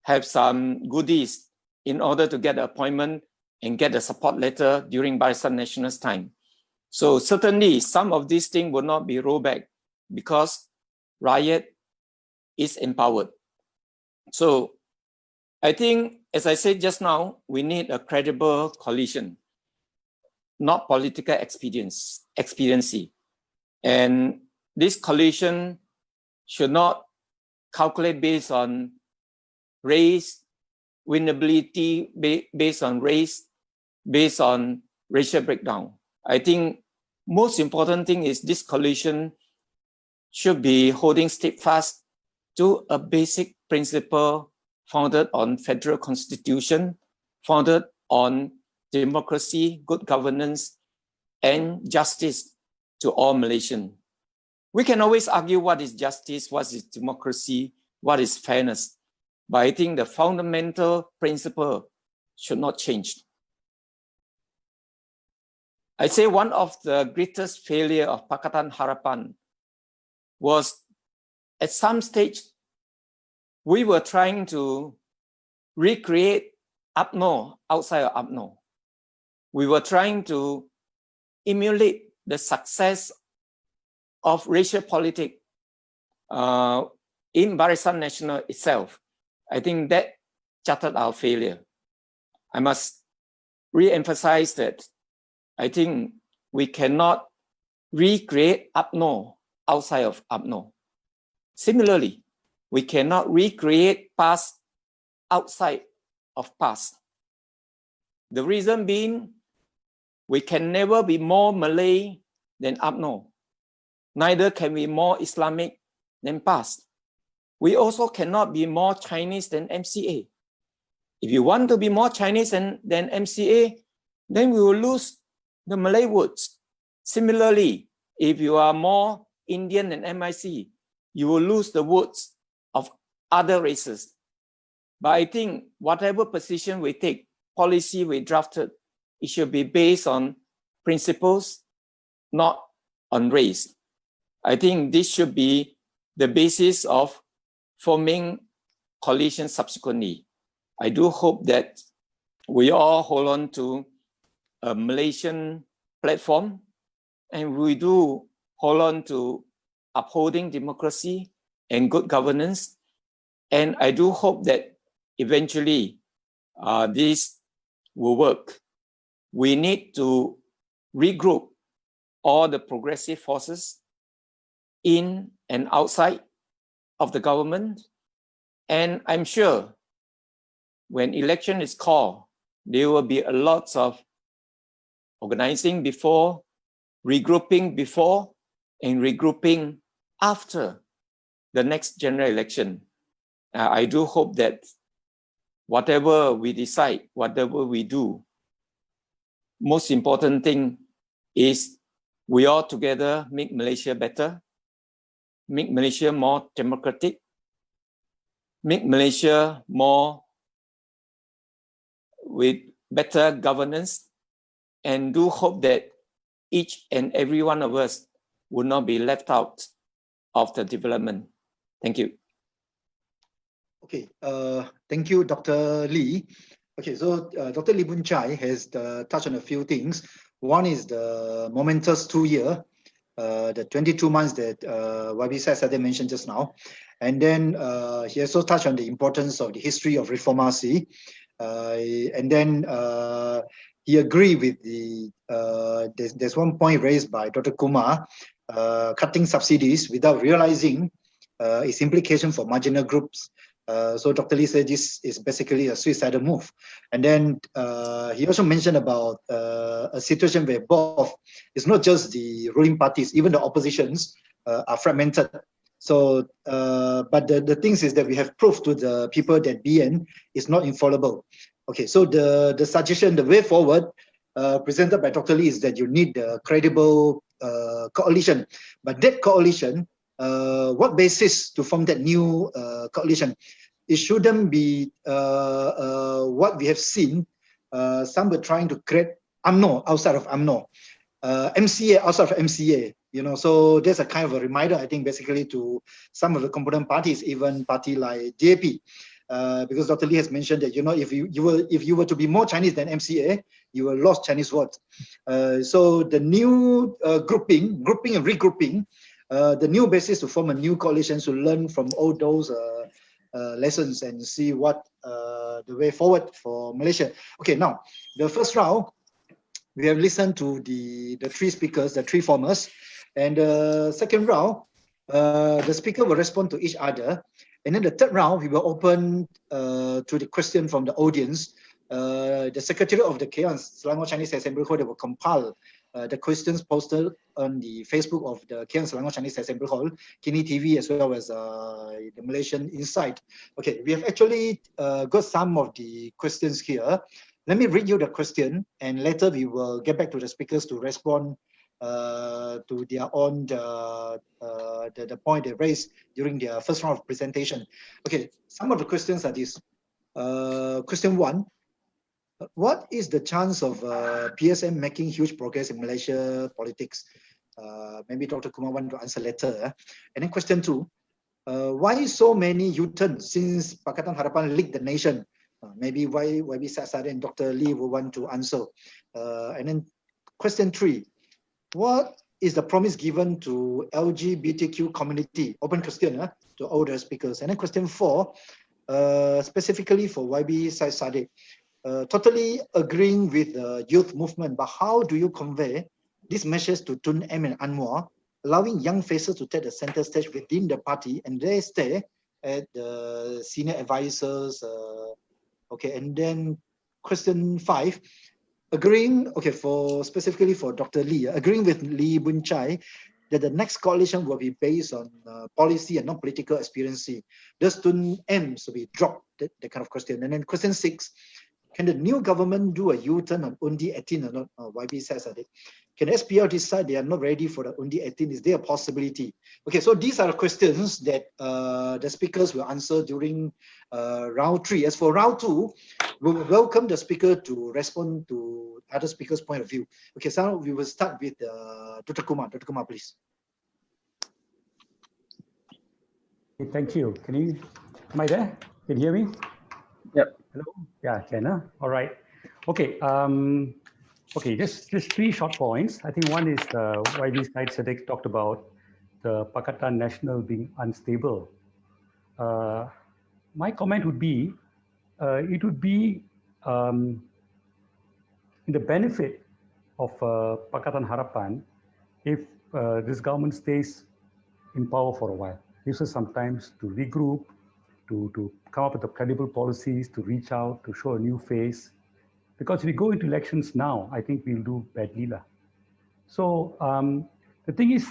have some goodies in order to get the appointment and get the support letter during Barisan Nasional's time. So certainly some of these things will not be rolled back because rakyat is empowered. So I think, as I said just now, we need a credible coalition, not political expediency. And this coalition should not calculate based on race, winnability based on race, based on racial breakdown. I think most important thing is this coalition should be holding steadfast to a basic principle founded on federal constitution, founded on democracy, good governance, and justice to all Malaysians. We can always argue what is justice, what is democracy, what is fairness, but I think the fundamental principle should not change. I say one of the greatest failure of Pakatan Harapan was at some stage, we were trying to recreate UMNO outside of UMNO. We were trying to emulate the success of racial politics in Barisan Nasional itself. I think that charted our failure. I must re-emphasize that I think we cannot recreate UMNO outside of UMNO. Similarly, we cannot recreate past outside of past. The reason being, we can never be more Malay than UMNO. Neither can we more Islamic than past. We also cannot be more Chinese than MCA. If you want to be more Chinese than MCA, then we will lose the Malay words. Similarly, if you are more Indian than MIC, you will lose the words of other races. But I think whatever position we take, policy we drafted, it should be based on principles, not on race. I think this should be the basis of forming coalition subsequently. I do hope that we all hold on to a Malaysian platform and we do hold on to upholding democracy and good governance. And I do hope that eventually this will work. We need to regroup all the progressive forces in and outside of the government. And I'm sure when election is called, there will be a lot of organizing before, regrouping before, and regrouping after the next general election. I do hope that whatever we decide, whatever we do, most important thing is we all together make Malaysia better, make Malaysia more democratic, make Malaysia more with better governance, and do hope that each and every one of us will not be left out of the development. Thank you. Okay, thank you, Dr. Lee. Okay, so Dr. Lee Boon Chye has touched on a few things. One is the momentous 2 year, the 22 months that YB Saddiq mentioned just now. And then he also touched on the importance of the history of reformasi. And then he agreed with the, there's one point raised by Dr. Kumar, cutting subsidies without realizing its implication for marginal groups. So Dr. Lee said this is basically a suicidal move. And then he also mentioned about a situation where both, it's not just the ruling parties, even the oppositions are fragmented. So, but the things is that we have proof to the people that BN is not infallible. Okay, so the suggestion, the way forward presented by Dr. Lee is that you need a credible coalition. But that coalition, what basis to form that new coalition? It shouldn't be what we have seen. Some were trying to create UMNO outside of UMNO, MCA outside of MCA. So there's a kind of a reminder, I think, basically to some of the component parties, even party like DAP, because Dr. Lee has mentioned that, if you were to be more Chinese than MCA, you will lost Chinese votes. So the new grouping and regrouping, the new basis to form a new coalition to learn from all those lessons and see what the way forward for Malaysia. Okay, now the first round, we have listened to the three speakers, the three formers, and the second round, the speaker will respond to each other, and then the third round we will open to the question from the audience. The secretary of the Selangor Chinese Assembly Hall will compile the questions posted on the Facebook of the Selangor Chinese Assembly Hall, Kini TV, as well as the Malaysian Insight. Okay, we have actually got some of the questions here. Let me read you the question, and later we will get back to the speakers to respond to their own the point they raised during their first round of presentation. Okay, some of the questions are this. Question 1. What is the chance of PSM making huge progress in Malaysia politics? Maybe Dr. Kumar want to answer later. And then question 2. Why so many U-turns since Pakatan Harapan leaked the nation? Maybe why YB Saddiq and Dr. Lee will want to answer. And then question 3. What is the promise given to LGBTQ community? Open question to all the speakers. And then question 4, specifically for YB Saddiq. Totally agreeing with the youth movement, but how do you convey these measures to Tun M and Anwar, allowing young faces to take the center stage within the party and they stay at the senior advisors? Okay, and then question 5, agreeing, okay, specifically for Dr. Lee, agreeing with Lee Boon Chye that the next coalition will be based on policy and not political expediency. Does Tun M to be dropped? That kind of question. And then question 6, can the new government do a U-turn on Undi 18 or not? YB says that. Can SPL decide they are not ready for the Undi 18? Is there a possibility? Okay, so these are the questions that the speakers will answer during round 3. As for round 2, we will welcome the speaker to respond to other speakers' point of view. Okay, so we will start with Dr. Kumar. Dr. Kumar, please. Okay, thank you. Am I there? Can you hear me? Yep. Hello? Yeah, can. All right. Okay. Okay, just 3 short points. I think one is YB Saddiq talked about the Pakatan National being unstable. My comment would be, it would be in the benefit of Pakatan Harapan if this government stays in power for a while. This is sometimes to regroup, to come up with the credible policies, to reach out, to show a new face. Because if we go into elections now, I think we'll do badly. So the thing is,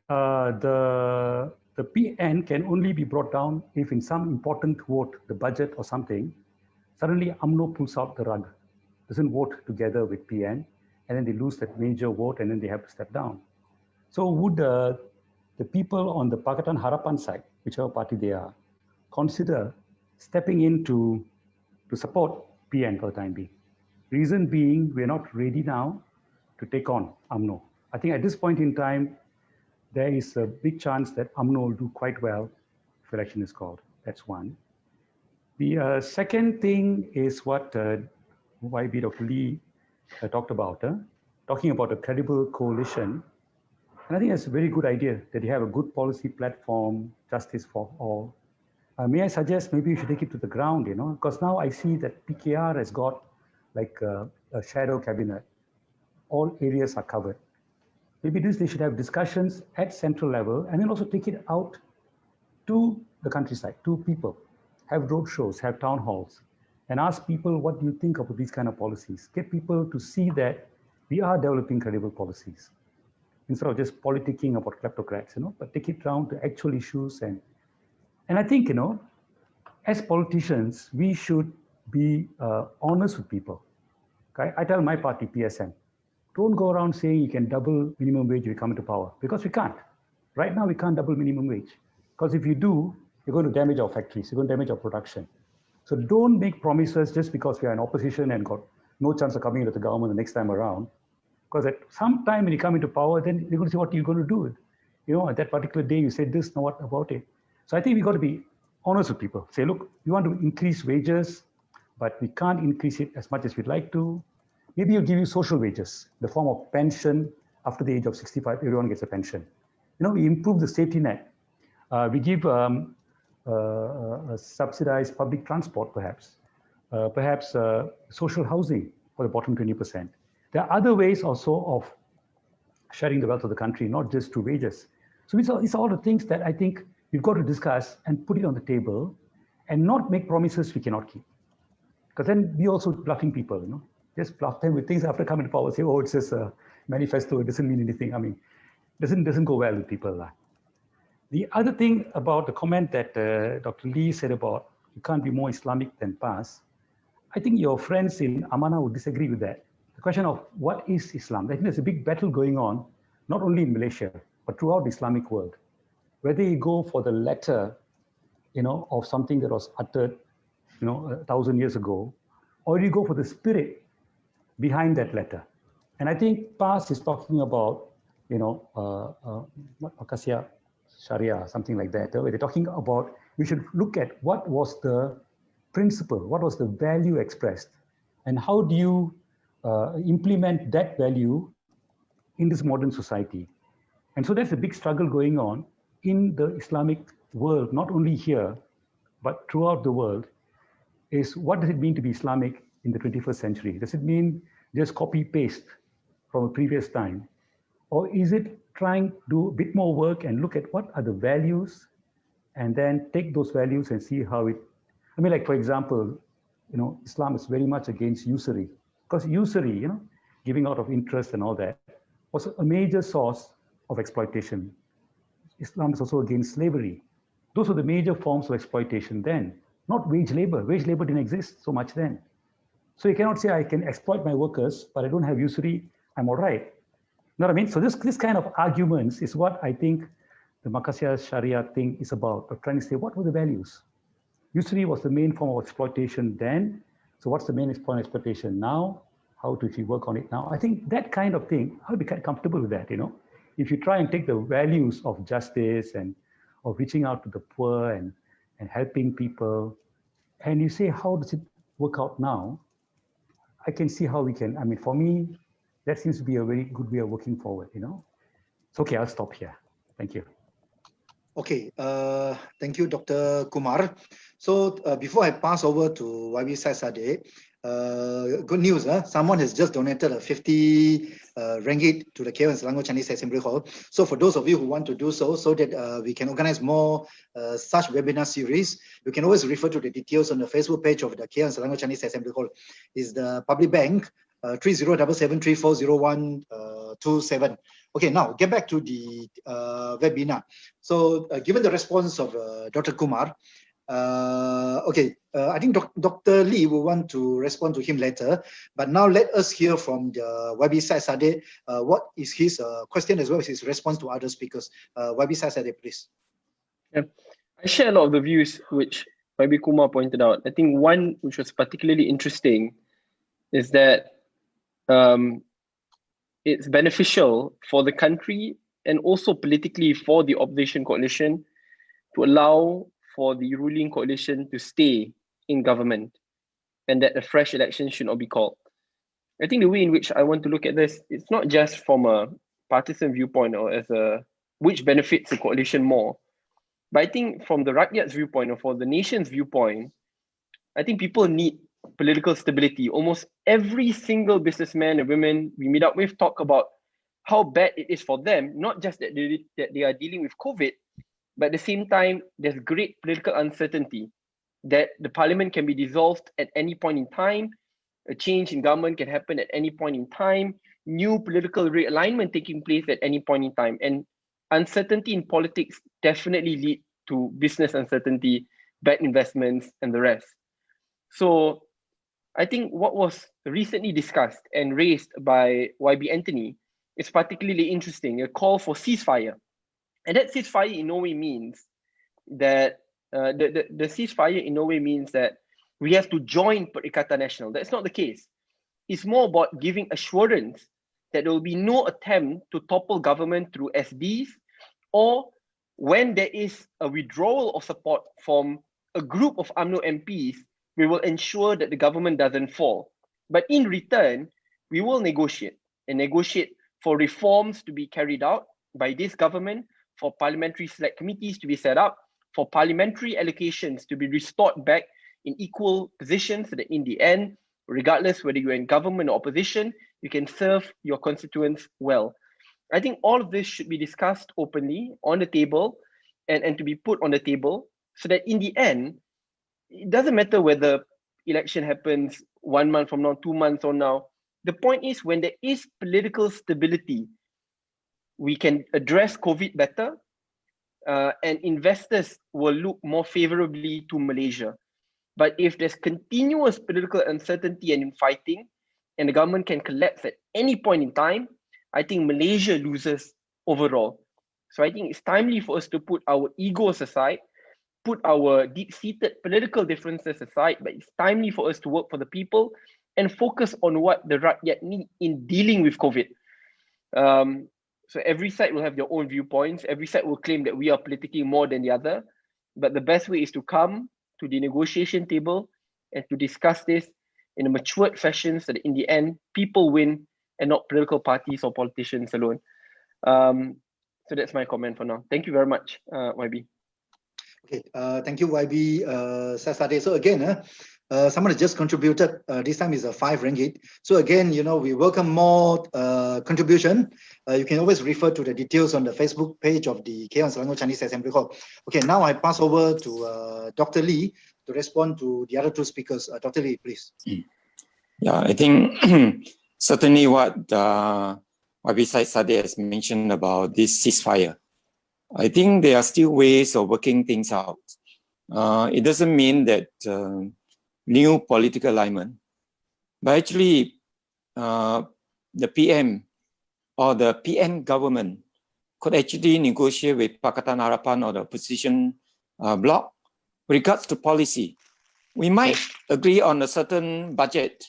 the PN can only be brought down if in some important vote, the budget or something, suddenly UMNO pulls out the rug, doesn't vote together with PN, and then they lose that major vote and then they have to step down. So would the people on the Pakatan Harapan side, whichever party they are, consider stepping in to support PN for the time being? Reason being, we're not ready now to take on UMNO. I think at this point in time, there is a big chance that UMNO will do quite well if election is called. That's one. The second thing is what YB Dr. Lee talked about, talking about a credible coalition. And I think that's a very good idea that you have a good policy platform, justice for all. May I suggest maybe you should take it to the ground, because now I see that PKR has got like a shadow cabinet. All areas are covered. Maybe they should have discussions at central level and then also take it out to the countryside, to people. Have road shows, have town halls, and ask people, what do you think about these kind of policies? Get people to see that we are developing credible policies instead of just politicking about kleptocrats, but take it down to actual issues. And I think, as politicians, we should be honest with people. Okay? I tell my party, PSM, don't go around saying you can double minimum wage if you come into power, because we can't. Right now, we can't double minimum wage, because if you do, you're going to damage our factories, you're going to damage our production. So don't make promises just because we are in opposition and got no chance of coming into the government the next time around. Because at some time when you come into power, then they're going to say, what are you going to do? You know, at that particular day, you said this, now what about it? So I think we got to be honest with people. Say, look, we want to increase wages, but we can't increase it as much as we'd like to. Maybe we'll give you social wages, the form of pension. After the age of 65, everyone gets a pension. You know, we improve the safety net. We give subsidized public transport, perhaps. Social housing for the bottom 20%. There are other ways also of sharing the wealth of the country, not just through wages. So these are all the things that I think we've got to discuss and put it on the table and not make promises we cannot keep. Because then we also bluffing people, you know, just bluff them with things after coming to power, say, oh, it's just a manifesto, it doesn't mean anything. I mean, doesn't go well with people. The other thing about the comment that Dr. Lee said about you can't be more Islamic than PAS, I think your friends in Amanah would disagree with that. The question of what is Islam? I think there's a big battle going on, not only in Malaysia, but throughout the Islamic world. Whether you go for the letter, you know, of something that was uttered, you know, 1,000 years ago, or you go for the spirit behind that letter. And I think PAS is talking about, you know, Makasya Sharia, something like that, where they're talking about we should look at what was the principle, what was the value expressed, and how do you implement that value in this modern society. And so there's a big struggle going on in the Islamic world, not only here, but throughout the world, is what does it mean to be Islamic in the 21st century? Does it mean just copy paste from a previous time? Or is it trying to do a bit more work and look at what are the values and then take those values and see how it, I mean, like, for example, you know, Islam is very much against usury, because usury, you know, giving out of interest and all that was a major source of exploitation. Islam is also against slavery. Those were the major forms of exploitation then, not wage labor. Wage labor didn't exist so much then. So you cannot say I can exploit my workers, but I don't have usury, I'm all right. You know what I mean? So this kind of arguments is what I think the Makasya Sharia thing is about, of trying to say, what were the values? Usury was the main form of exploitation then. So what's the main form of exploitation now? How do we work on it now? I think that kind of thing, I'll be quite comfortable with that, you know? If you try and take the values of justice and of reaching out to the poor and helping people, and you say, how does it work out now? I can see how we can, I mean, for me, that seems to be a very good way of working forward, you know? So, okay, I'll stop here. Thank you. Okay, thank you, Dr. Kumar. So before I pass over to YB Saddiq, good news, someone has just donated a 50 ringgit to the KL and Selangor Chinese Assembly Hall. So for those of you who want to do so, so that we can organize more such webinar series, you can always refer to the details on the Facebook page of the KL and Selangor Chinese Assembly Hall. Is the public bank 3077340127. Okay, now get back to the webinar. So given the response of Dr. Kumar, I think Dr. Lee will want to respond to him later, but now let us hear from the YB Saddiq what is his question as well as his response to other speakers. YB Saddiq, please. Yeah. I share a lot of the views which YB Kumar pointed out. I think one which was particularly interesting is that it's beneficial for the country and also politically for the opposition coalition to allow for the ruling coalition to stay in government and that a fresh election should not be called. I think the way in which I want to look at this, it's not just from a partisan viewpoint or as a which benefits the coalition more, but I think from the Rakyat's viewpoint or for the nation's viewpoint, I think people need political stability. Almost every single businessman and women we meet up with talk about how bad it is for them, not just that they are dealing with COVID, but at the same time, there's great political uncertainty that the parliament can be dissolved at any point in time, a change in government can happen at any point in time, new political realignment taking place at any point in time. And uncertainty in politics definitely lead to business uncertainty, bad investments, and the rest. So I think what was recently discussed and raised by YB Anthony is particularly interesting, a call for ceasefire. And that ceasefire in no way means that, the ceasefire in no way means that we have to join Perikatan Nasional. That's not the case. It's more about giving assurance that there will be no attempt to topple government through SDs, or when there is a withdrawal of support from a group of UMNO MPs, we will ensure that the government doesn't fall. But in return, we will negotiate for reforms to be carried out by this government, for parliamentary select committees to be set up, for parliamentary allocations to be restored back in equal positions so that in the end, regardless whether you're in government or opposition, you can serve your constituents well. I think all of this should be discussed openly on the table and to be put on the table so that in the end, it doesn't matter whether election happens 1 month from now, 2 months from now. The point is, when there is political stability, we can address COVID better, and investors will look more favorably to Malaysia. But if there's continuous political uncertainty and infighting, and the government can collapse at any point in time, I think Malaysia loses overall. So I think it's timely for us to put our egos aside, put our deep-seated political differences aside, but it's timely for us to work for the people and focus on what the rakyat need in dealing with COVID. So every side will have their own viewpoints. Every side will claim that we are politicking more than the other. But the best way is to come to the negotiation table and to discuss this in a matured fashion so that in the end, people win and not political parties or politicians alone. So that's my comment for now. Thank you very much, YB. Okay, thank you, YB Saddiq. So again, someone has just contributed. This time is a 5 ringgit. So again, we welcome more contribution. You can always refer to the details on the Facebook page of the KL and Selangor Chinese Assembly Hall. Okay, now I pass over to Dr. Lee to respond to the other 2 speakers. Dr. Lee, please. Yeah, I think certainly what YB Saddiq has mentioned about this ceasefire, I think there are still ways of working things out. It doesn't mean that new political alignment, but actually the PM or the PM government could actually negotiate with Pakatan Harapan or the opposition bloc regards to policy. We might agree on a certain budget.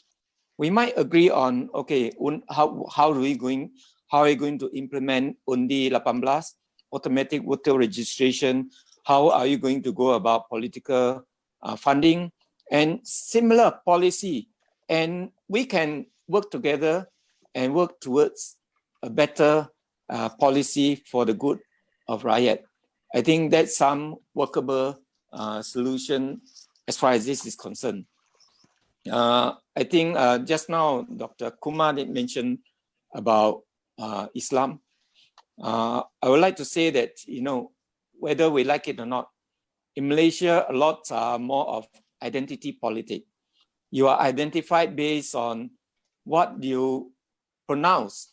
We might agree on, okay, how are we going to implement Undi 18, automatic voter registration? How are you going to go about political funding and similar policy? And we can work together and work towards a better policy for the good of Riot. I think that's some workable solution as far as this is concerned. I think just now Dr. Kumar did mention about Islam. I would like to say that, whether we like it or not, in Malaysia, a lot are more of identity politics. You are identified based on what you pronounce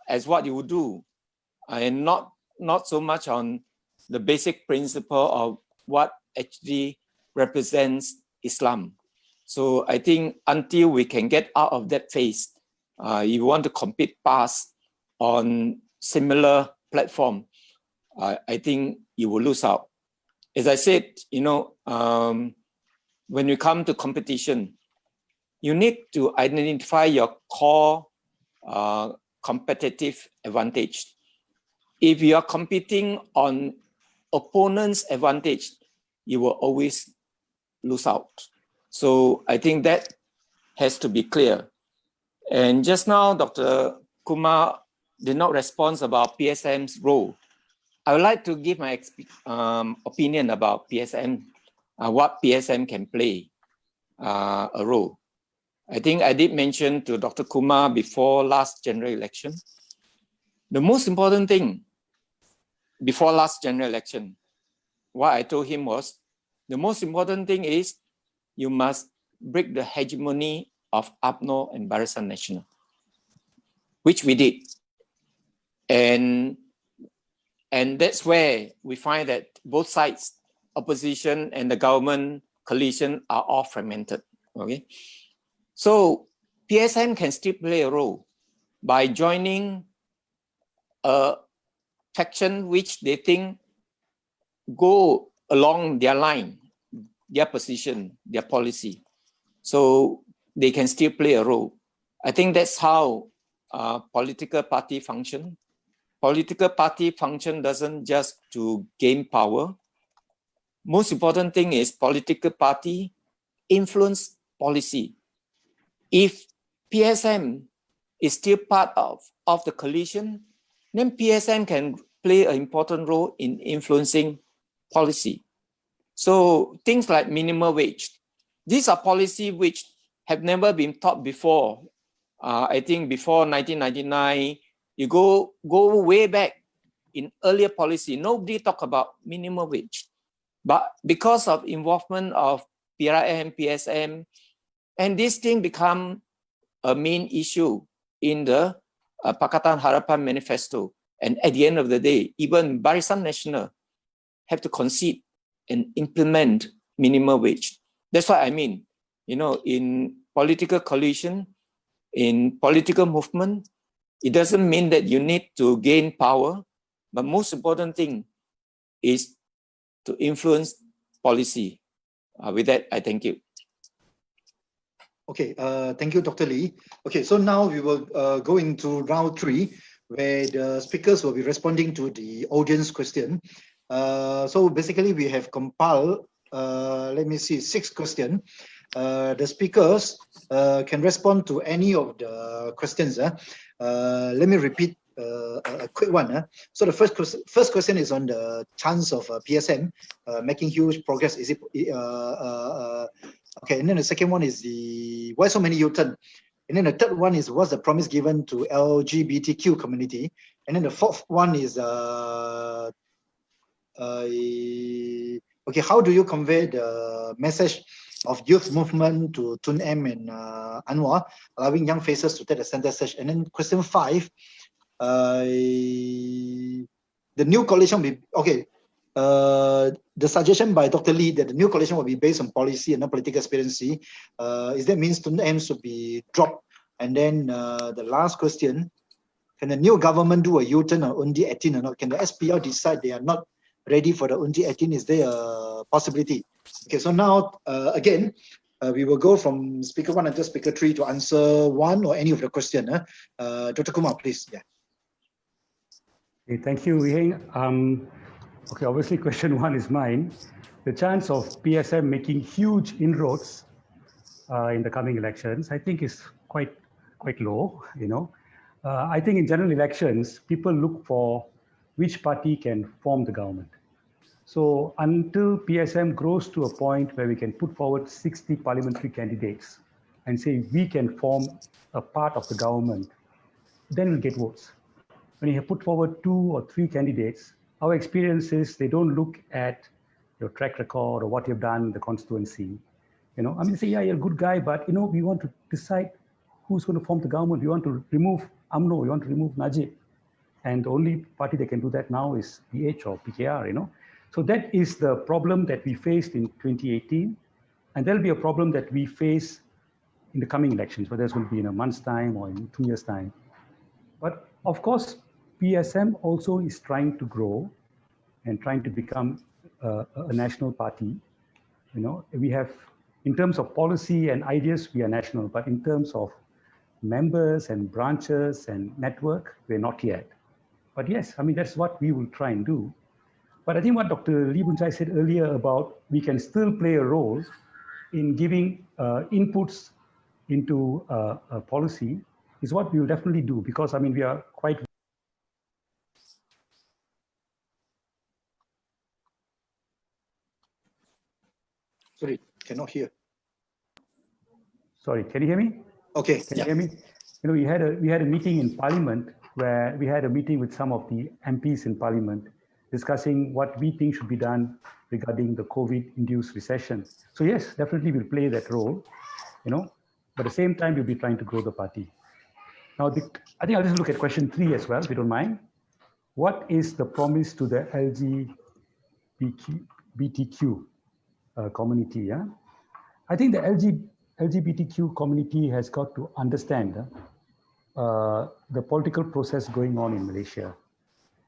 as what you would do, and not so much on the basic principle of what actually represents Islam. So I think until we can get out of that phase, you want to compete fast on similar platform, I think you will lose out. As I said, when you come to competition, you need to identify your core competitive advantage. If you are competing on opponent's advantage, you will always lose out. So I think that has to be clear. And just now, Dr. Kumar did not respond about PSM's role. I would like to give my opinion about PSM, what PSM can play a role. I think I did mention to Dr. Kumar before last general election, the most important thing before last general election, what I told him was, the most important thing is you must break the hegemony of UMNO and Barisan Nasional, which we did. And that's where we find that both sides, opposition and the government coalition, are all fragmented. Okay, so PSM can still play a role by joining a faction which they think go along their line, their position, their policy. So they can still play a role. I think that's how political party function. Political party function doesn't just to gain power. Most important thing is political party influence policy. If PSM is still part of the coalition, then PSM can play an important role in influencing policy. So things like minimum wage, these are policies which have never been taught before. I think before 1999, you go way back in earlier policy, nobody talk about minimum wage. But because of involvement of PRM, PSM, and this thing become a main issue in the Pakatan Harapan Manifesto. And at the end of the day, even Barisan Nasional have to concede and implement minimum wage. That's what I mean. You know, in political coalition, in political movement, it doesn't mean that you need to gain power, but most important thing is to influence policy. With that, I thank you. Okay, thank you, Dr. Lee. Okay, so now we will go into round 3, where the speakers will be responding to the audience question. So basically, we have compiled, let me see, 6 questions. The speakers can respond to any of the questions. Let me repeat a quick one. So the first question is on the chance of PSM making huge progress. Is it okay? And then the second one is the why so many U-turn. And then the third one is what's the promise given to LGBTQ community. And then the fourth one is okay, how do you convey the message of youth movement to Tun M and Anwar, allowing young faces to take the center stage? And then question 5, the new coalition will be, okay, the suggestion by Dr. Lee that the new coalition will be based on policy and not political expediency. Is that means Tun M should be dropped? And then the last question, can the new government do a U-turn on Undi 18 or not? Can the SPL decide they are not ready for the Undi 18? Is there a possibility? Okay, so now again, we will go from speaker 1 until speaker 3 to answer one or any of the question. Dr. Kumar, please. Yeah. Okay, thank you, Heng. Okay, obviously question 1 is mine. The chance of PSM making huge inroads in the coming elections, I think is quite low, you know. I think in general elections, people look for which party can form the government. So until PSM grows to a point where we can put forward 60 parliamentary candidates and say we can form a part of the government, then we'll get votes. When you have put forward 2 or 3 candidates, our experience is they don't look at your track record or what you've done in the constituency. You know, I mean, say, yeah, you're a good guy, but you know, we want to decide who's going to form the government. We want to remove UMNO, we want to remove Najib. And the only party that can do that now is PH or PKR, you know. So that is the problem that we faced in 2018. And there'll be a problem that we face in the coming elections, whether it's going to be in a month's time or in 2 years' time. But of course, PSM also is trying to grow and trying to become a national party. You know, we have, in terms of policy and ideas, we are national, but in terms of members and branches and network, we're not yet. But yes, I mean, that's what we will try and do. But I think what Dr. Lee Boon Chye said earlier about we can still play a role in giving inputs into a policy is what we will definitely do, because I mean, we are quite. Sorry, cannot hear. Sorry, can you hear me? Okay. Can you hear me? You know, we had a meeting in Parliament where we had a meeting with some of the MPs in Parliament discussing what we think should be done regarding the COVID-induced recession. So yes, definitely we'll play that role, you know, but at the same time, we'll be trying to grow the party. Now, I think I'll just look at question 3 as well, if you don't mind. What is the promise to the LGBTQ community? Yeah? I think the LGBTQ community has got to understand the political process going on in Malaysia.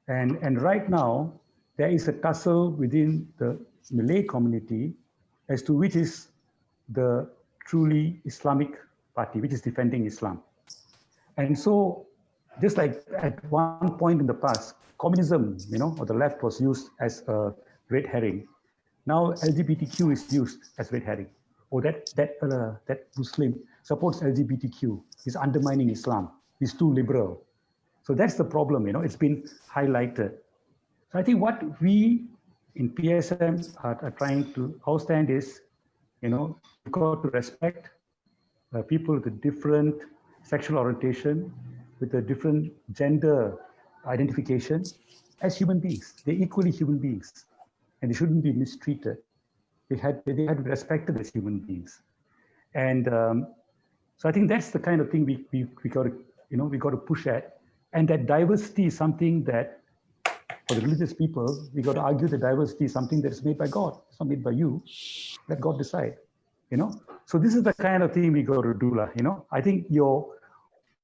And right now, there is a tussle within the Malay community as to which is the truly Islamic party, which is defending Islam. And so just like at one point in the past, communism, or the left was used as a red herring. Now LGBTQ is used as red herring. Or that Muslim supports LGBTQ, is undermining Islam, is too liberal. So that's the problem, it's been highlighted. So I think what we in PSM are trying to, our stand is, you've got to respect people with a different sexual orientation, with a different gender identification as human beings. They're equally human beings and they shouldn't be mistreated. They had to be respected as human beings. And so I think that's the kind of thing we got to, we got to push at. And that diversity is something that, for the religious people, we got to argue that diversity is something that is made by God. It's not made by you. Let God decide, So this is the kind of thing we got to do, I think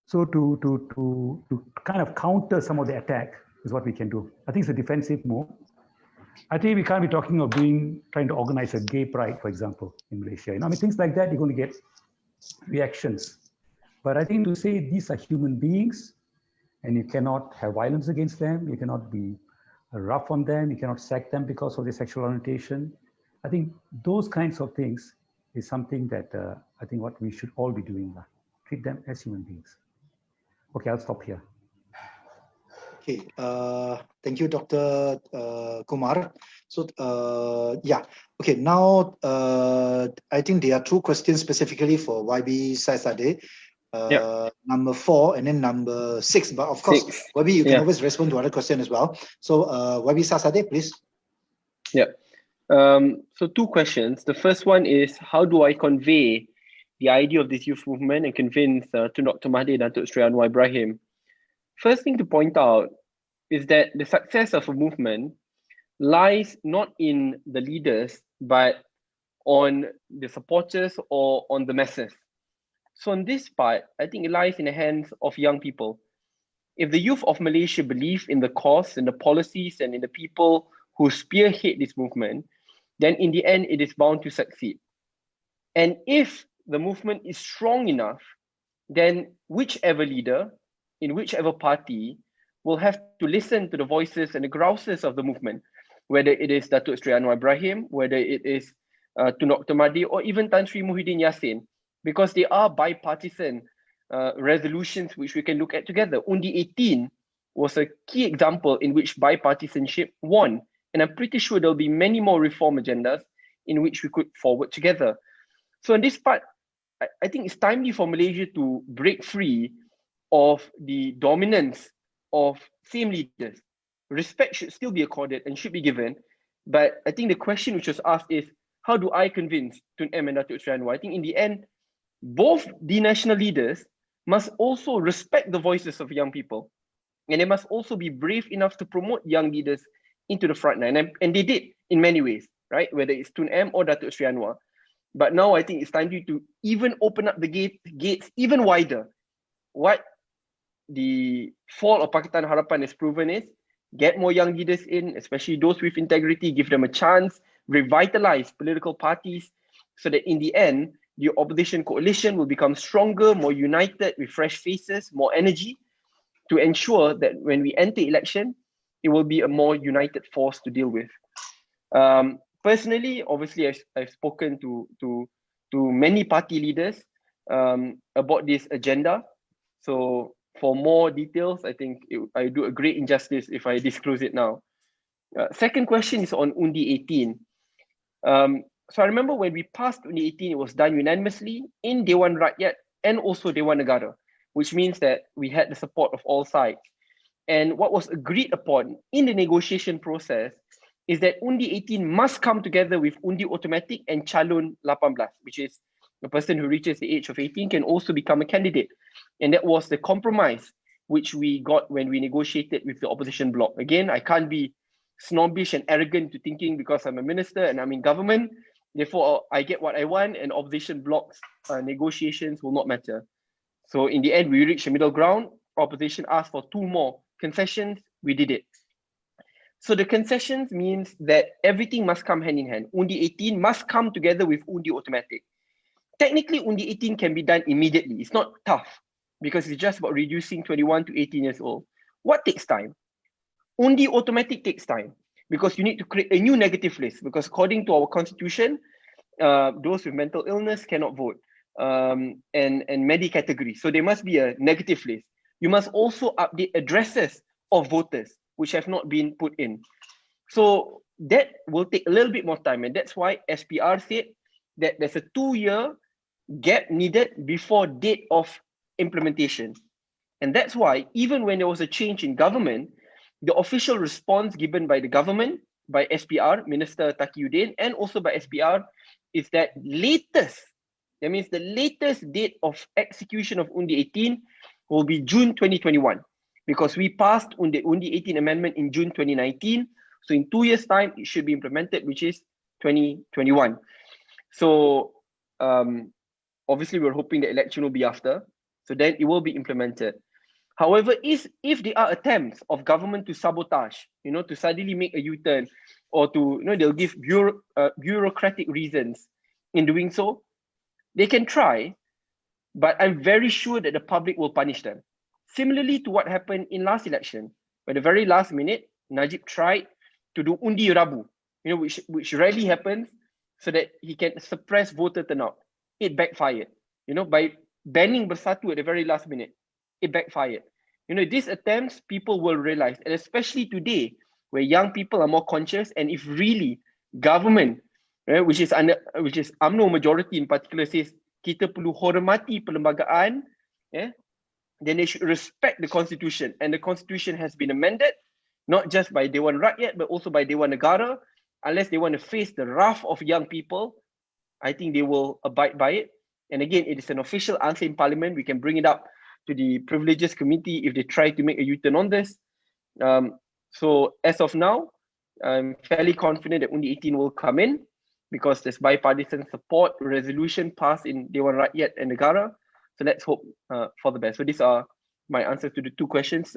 so to kind of counter some of the attack is what we can do. I think it's a defensive move. I think we can't be talking of trying to organize a gay pride, for example, in Malaysia. Things like that, you're going to get reactions. But I think to say these are human beings and you cannot have violence against them, you cannot be rough on them, you cannot sack them because of their sexual orientation. I think those kinds of things is something that I think what we should all be doing. Treat them as human beings. Okay, I'll stop here. Okay, thank you, Dr. Kumar. So, yeah, okay, now I think there are two questions specifically for YB Saisade. Number 4 and then number 6, but of course, YB, you can always respond to other question as well. So, YB Saisade, please. Yeah. So 2 questions. The first one is, how do I convey the idea of this youth movement and convince to Dr. Mahdi and Datuk Sri Anwar Ibrahim? First thing to point out is that the success of a movement lies not in the leaders, but on the supporters or on the masses. So on this part, I think it lies in the hands of young people. If the youth of Malaysia believe in the cause and the policies and in the people who spearhead this movement, then in the end, it is bound to succeed. And if the movement is strong enough, then whichever leader in whichever party will have to listen to the voices and the grouses of the movement, whether it is Datuk Sri Anwar Ibrahim, whether it is Tun Dr. Mahdi, or even Tan Sri Muhyiddin Yassin, because they are bipartisan resolutions which we can look at together. Undi 18 was a key example in which bipartisanship won. And I'm pretty sure there'll be many more reform agendas in which we could forward together. So in this part, I think it's timely for Malaysia to break free of the dominance of same leaders. Respect should still be accorded and should be given. But I think the question which was asked is, how do I convince Tun M and Datuk Sri Anwar? I think in the end, both the national leaders must also respect the voices of young people. And they must also be brave enough to promote young leaders into the front line. And they did in many ways, right? Whether it's Tun M or Datuk Sri Anwar. But now I think it's time to even open up the gates even wider. What the fall of Pakatan Harapan has proven is, get more young leaders in, especially those with integrity, give them a chance, revitalize political parties, so that in the end, the opposition coalition will become stronger, more united, with fresh faces, more energy, to ensure that when we enter election, it will be a more united force to deal with. Personally, obviously, I've spoken to many party leaders about this agenda. So for more details, I think I do a great injustice if I disclose it now. Second question is on Undi 18. So I remember when we passed Undi 18, it was done unanimously in Dewan Rakyat and also Dewan Negara, which means that we had the support of all sides. And what was agreed upon in the negotiation process is that Undi 18 must come together with Undi Automatic and Calon 18, which is the person who reaches the age of 18 can also become a candidate. And that was the compromise which we got when we negotiated with the opposition bloc. Again, I can't be snobbish and arrogant to thinking because I'm a minister and I'm in government, therefore I get what I want, and opposition bloc's negotiations will not matter. So in the end, we reached a middle ground. Opposition asked for 2 more concessions, we did it. So the concessions means that everything must come hand in hand. Undi 18 must come together with Undi Automatic. Technically, Undi 18 can be done immediately. It's not tough. because it's just about reducing 21 to 18 years old. What takes time? Undi automatic takes time because you need to create a new negative list, because according to our constitution, those with mental illness cannot vote, and many categories. So there must be a negative list. You must also update addresses of voters which have not been put in. So that will take a little bit more time, and that's why SPR said that there's a 2-year gap needed before date of implementation. And that's why even when there was a change in government, the official response given by the government, by SPR, Minister Taqiyuddin, and also by SPR, is that latest, that means the latest date of execution of Undi 18 will be June 2021, because we passed Undi 18 amendment in June 2019. So in 2 years' time, it should be implemented, which is 2021. So obviously, we're hoping the election will be after, so then it will be implemented. However, if there are attempts of government to sabotage, to suddenly make a U-turn, or to, they'll give bureaucratic reasons in doing so, they can try, but I'm very sure that the public will punish them. Similarly to what happened in last election, at the very last minute, Najib tried to do undi rabu, which rarely happens, so that he can suppress voter turnout. It backfired, by banning Bersatu at the very last minute. It backfired. These attempts, people will realize, and especially today, where young people are more conscious, and if really government, which is UMNO majority in particular, says kita perlu hormati perlembagaan, then they should respect the constitution, and the constitution has been amended, not just by Dewan Rakyat, but also by Dewan Negara. Unless they want to face the wrath of young people, I think they will abide by it. And again, it is an official answer in Parliament. We can bring it up to the Privileges Committee if they try to make a U-turn on this. So as of now, I'm fairly confident that Undi 18 will come in, because there's bipartisan support, resolution passed in Dewan Rakyat and Negara. So let's hope for the best. So these are my answers to the 2 questions.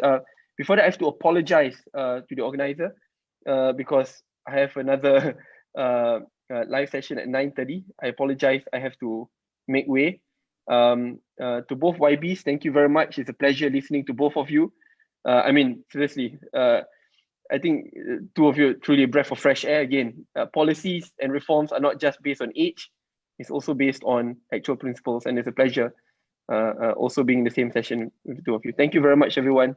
Before that, I have to apologize to the organizer because I have another live session at 9:30. I apologize. I have to make way. To both YBs, thank you very much. It's a pleasure listening to both of you. I mean, seriously, I think 2 of you are truly a breath of fresh air. Again, policies and reforms are not just based on age. It's also based on actual principles, and it's a pleasure also being in the same session with the 2 of you. Thank you very much, everyone.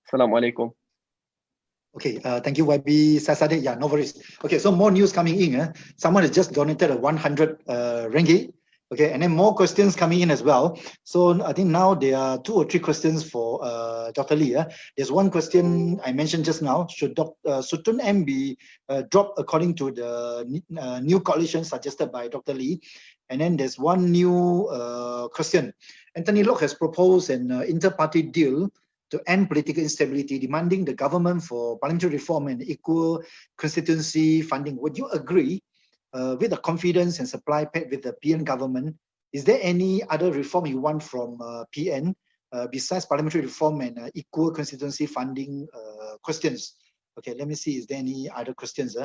Assalamualaikum. Okay, thank you, YB Saddiq. Yeah, no worries. Okay, so more news coming in. Someone has just donated a 100 ringgit. Okay, and then more questions coming in as well. So I think now there are 2 or 3 questions for Dr. Lee. There's one question I mentioned just now. Should Sutun M be dropped according to the new coalition suggested by Dr. Lee? And then there's one new question. Anthony Locke has proposed an inter-party deal to end political instability, demanding the government for parliamentary reform and equal constituency funding. Would you agree with the confidence and supply pact with the PN government? Is there any other reform you want from PN besides parliamentary reform and equal constituency funding questions? Okay, let me see, is there any other questions?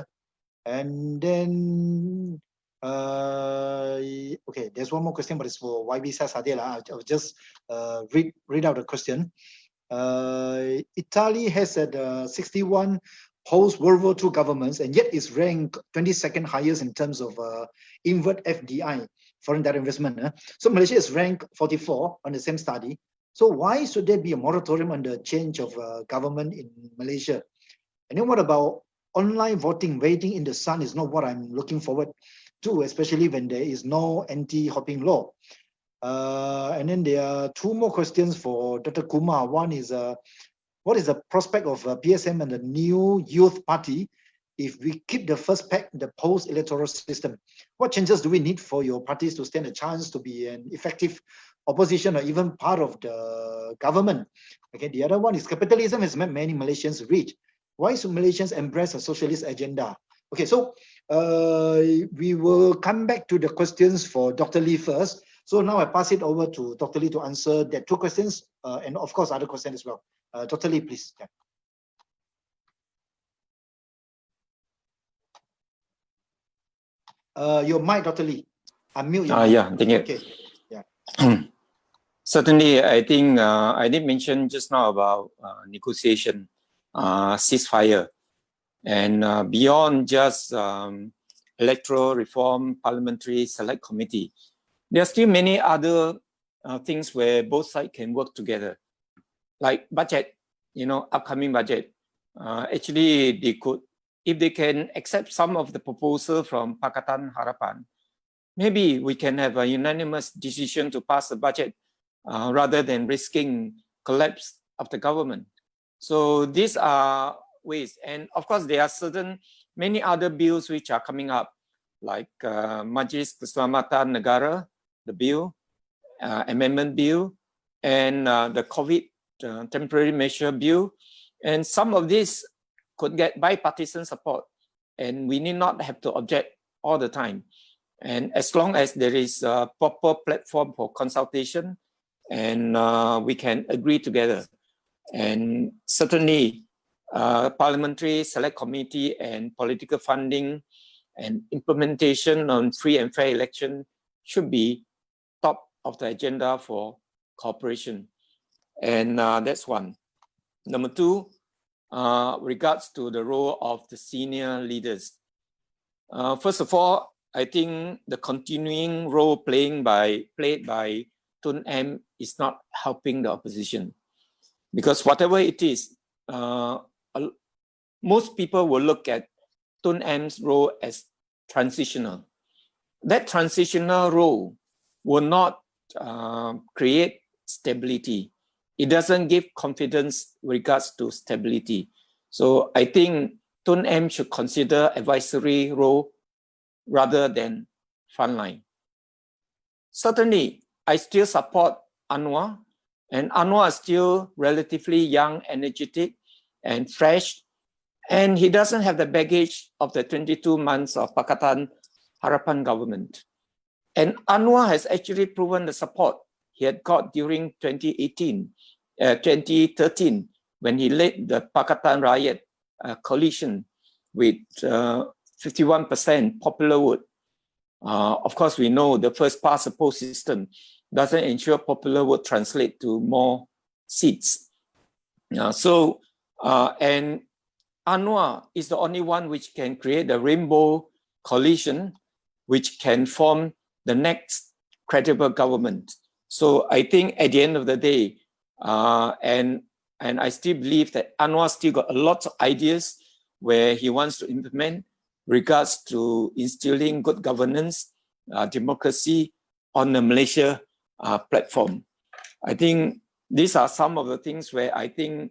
And then, okay, there's one more question, but it's for YB Saddiq. I'll just read out the question. Italy has had 61 post-World War II governments, and yet is ranked 22nd highest in terms of inward FDI, foreign direct investment. So Malaysia is ranked 44 on the same study. So why should there be a moratorium on the change of government in Malaysia? And then what about online voting? Waiting in the sun is not what I'm looking forward to, especially when there is no anti-hopping law. And then there are 2 more questions for Dr. Kumar. One is, what is the prospect of PSM and the new youth party if we keep the first pack, the post-electoral system? What changes do we need for your parties to stand a chance to be an effective opposition or even part of the government? Okay, the other one is, capitalism has made many Malaysians rich. Why should Malaysians embrace a socialist agenda? Okay, so we will come back to the questions for Dr. Lee first. So now I pass it over to Dr. Lee to answer that 2 questions and of course other questions as well. Dr. Lee, please. Yeah. Your mic, Dr. Lee. Unmute your mic. Yeah, thank you. Okay. Yeah. Certainly, I think I did mention just now about negotiation, ceasefire, and beyond just electoral reform, parliamentary select committee, there are still many other things where both sides can work together, like budget, upcoming budget. Actually, they could, if they can accept some of the proposal from Pakatan Harapan, maybe we can have a unanimous decision to pass the budget rather than risking collapse of the government. So these are ways. And of course, there are many other bills which are coming up, like Majlis Keselamatan Negara, the bill, amendment bill, and the COVID temporary measure bill. And some of these could get bipartisan support, and we need not have to object all the time. And as long as there is a proper platform for consultation, and we can agree together. And certainly, parliamentary select committee and political funding and implementation on free and fair election should be top of the agenda for cooperation. And that's one. Number two, regards to the role of the senior leaders. First of all, I think the continuing role played by Tun M is not helping the opposition, because whatever it is, most people will look at Tun M's role as transitional. That transitional role will not create stability. It doesn't give confidence regards to stability. So I think Tun M should consider advisory role rather than frontline. Certainly, I still support Anwar, and Anwar is still relatively young, energetic, and fresh, and he doesn't have the baggage of the 22 months of Pakatan Harapan government. And Anwar has actually proven the support he had got during 2013, when he led the Pakatan Rakyat coalition with 51% popular vote. Of course, we know the first past the post system doesn't ensure popular vote translate to more seats. And Anwar is the only one which can create a rainbow coalition which can form the next credible government. So I think at the end of the day, and I still believe that Anwar still got a lot of ideas where he wants to implement regards to instilling good governance, democracy on the Malaysia platform. I think these are some of the things where I think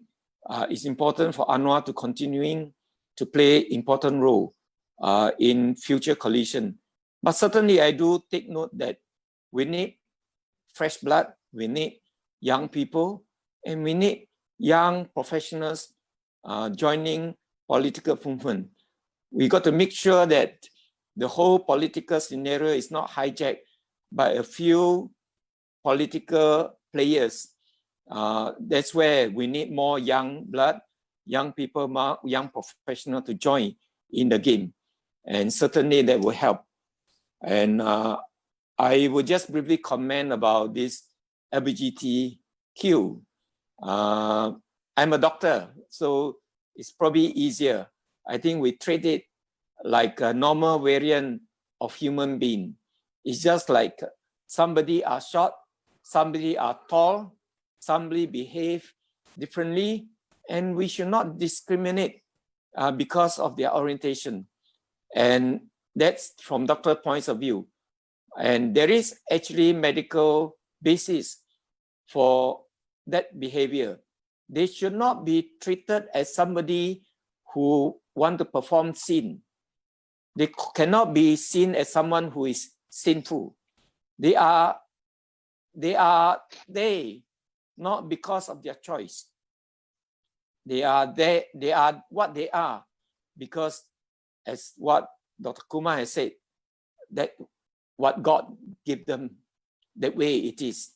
it's important for Anwar to continuing to play important role in future coalition. But certainly I do take note that we need fresh blood, we need young people, and we need young professionals joining political movement. We got to make sure that the whole political scenario is not hijacked by a few political players. That's where we need more young blood, young people, young professionals to join in the game. And certainly that will help. And I would just briefly comment about this LGBTQ. I'm a doctor, so it's probably easier. I think we treat it like a normal variant of human being. It's just like somebody are short, somebody are tall, somebody behave differently, and we should not discriminate because of their orientation. And that's from doctor points of view. And there is actually medical basis for that behavior. They should not be treated as somebody who want to perform sin. They cannot be seen as someone who is sinful. They are not because of their choice. They are what they are because, as what Dr. Kumar has said, that what God gave them, that way it is.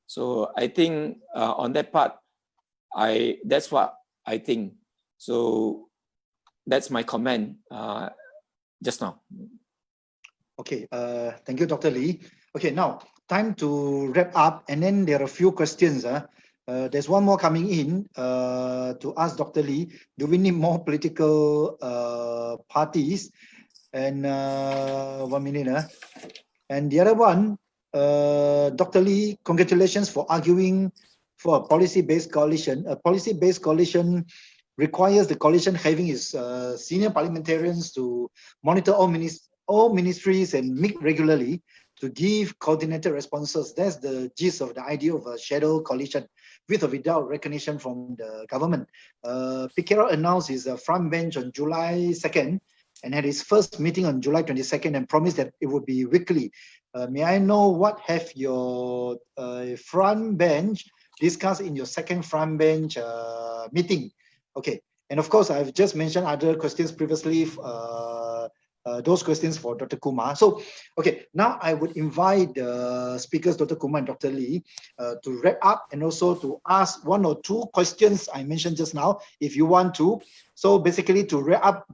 So I think on that part, that's what I think. So that's my comment just now. Okay, thank you, Dr. Lee. Okay, now time to wrap up, and then there are a few questions. There's one more coming in to ask Dr. Lee, do we need more political parties? And 1 minute. And the other one, Dr. Lee, congratulations for arguing for a policy-based coalition. A policy-based coalition requires the coalition having its senior parliamentarians to monitor all ministries and meet regularly to give coordinated responses. That's the gist of the idea of a shadow coalition with or without recognition from the government. PKR announced his front bench on July 2nd and had his first meeting on July 22nd and promised that it would be weekly. May I know what have your front bench discussed in your second front bench meeting? Okay, and of course, I've just mentioned other questions previously, those questions for Dr. Kumar. So, okay, now I would invite the speakers, Dr. Kumar and Dr. Lee, to wrap up and also to ask one or two questions I mentioned just now, if you want to. So basically to wrap up,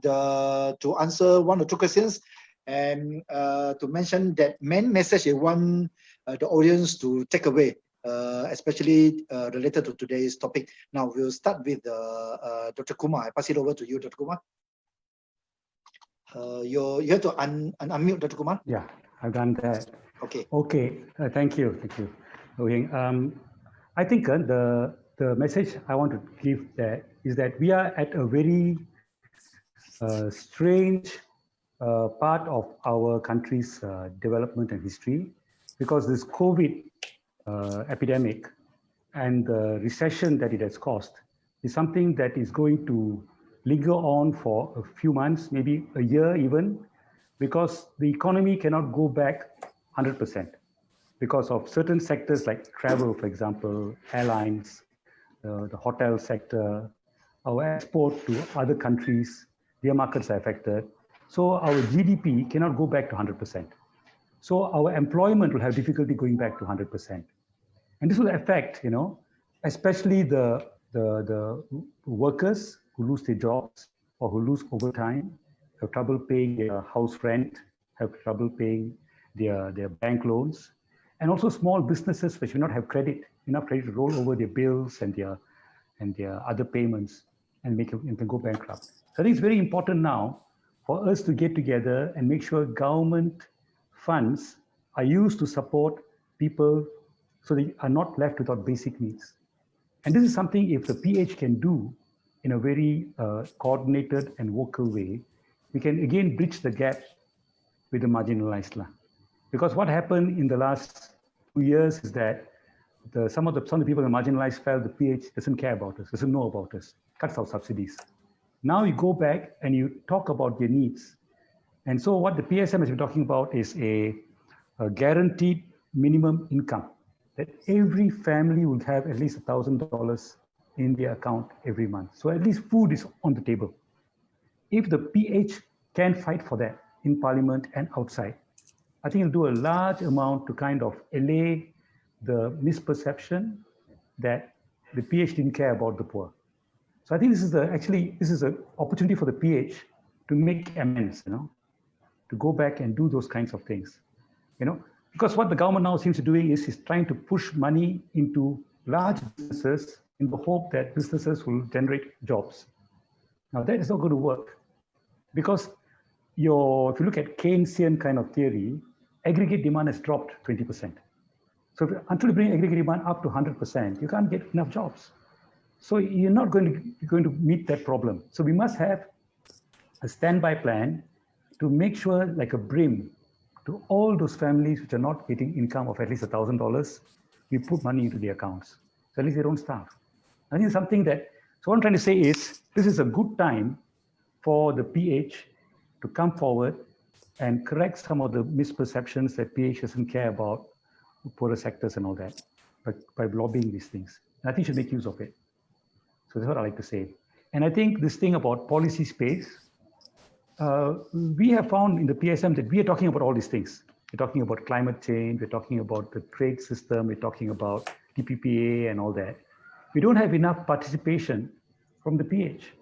to answer one or two questions, and to mention that main message I want the audience to take away, especially related to today's topic. Now we'll start with Dr. Kumar. I pass it over to you, Dr. Kumar. You have to unmute, Dr. Kumar. Yeah, I've done that. Okay. Okay, thank you. I think the message I want to give that is that we are at a very strange part of our country's development and history, because this COVID epidemic and the recession that it has caused is something that is going to linger on for a few months, maybe a year even, because the economy cannot go back 100% because of certain sectors like travel, for example, airlines, the hotel sector, our export to other countries, their markets are affected. So our GDP cannot go back to 100%. So our employment will have difficulty going back to 100%. And this will affect, especially the workers who lose their jobs or who lose overtime, have trouble paying their house rent, have trouble paying their bank loans, and also small businesses which will not have enough credit to roll over their bills and their other payments and can go bankrupt. So I think it's very important now for us to get together and make sure government funds are used to support people so they are not left without basic needs. And this is something if the PH can do in a very coordinated and vocal way, we can again bridge the gap with the marginalized. Because what happened in the last 2 years is that some of the people in the marginalized felt the PH doesn't care about us, doesn't know about us, cuts our subsidies. Now you go back and you talk about their needs. And so what the PSM has been talking about is a guaranteed minimum income, that every family will have at least $1,000 in their account every month. So at least food is on the table. If the PH can fight for that in Parliament and outside, I think it'll do a large amount to kind of allay the misperception that the PH didn't care about the poor. So I think this is an opportunity for the PH to make amends, to go back and do those kinds of things, because what the government now seems to be doing is trying to push money into large businesses in the hope that businesses will generate jobs. Now that is not going to work, because if you look at Keynesian kind of theory, aggregate demand has dropped 20%. So until you bring aggregate demand up to 100%, you can't get enough jobs. So you're not going to meet that problem. So we must have a standby plan to make sure, like a brim, to all those families which are not getting income of at least $1,000, we put money into their accounts. So at least they don't starve. I think something that, so what I'm trying to say is, this is a good time for the PH to come forward and correct some of the misperceptions that PH doesn't care about poorer sectors and all that, by lobbying these things. And I think you should make use of it. So that's what I like to say. And I think this thing about policy space, we have found in the PSM that we are talking about all these things. We're talking about climate change, we're talking about the trade system, we're talking about TPPA and all that. We don't have enough participation from the PH.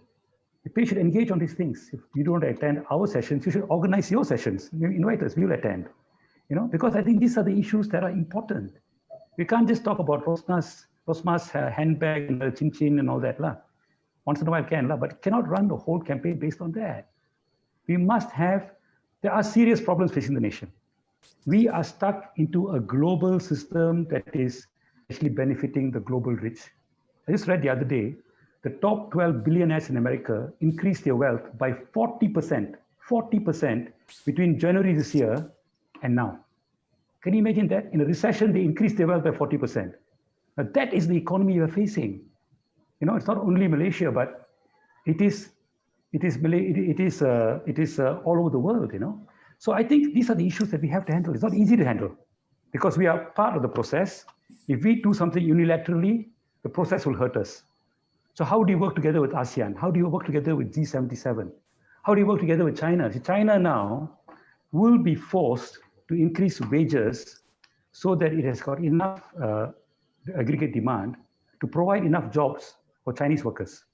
The PH should engage on these things. If you don't attend our sessions, you should organize your sessions. You invite us, we'll attend. because I think these are the issues that are important. We can't just talk about Rosma's handbag and the chin chin and all that. Once in a while can, but cannot run the whole campaign based on that. We must have, there are serious problems facing the nation. We are stuck into a global system that is actually benefiting the global rich. I just read the other day, the top 12 billionaires in America increased their wealth by 40% between January this year and now. Can you imagine that? In a recession, they increased their wealth by 40%. Now that is the economy we're facing. It's not only Malaysia, but it is all over the world. So I think these are the issues that we have to handle. It's not easy to handle because we are part of the process. If we do something unilaterally, the process will hurt us. So how do you work together with ASEAN? How do you work together with G77? How do you work together with China? See, China now will be forced to increase wages so that it has got enough aggregate demand to provide enough jobs for Chinese workers.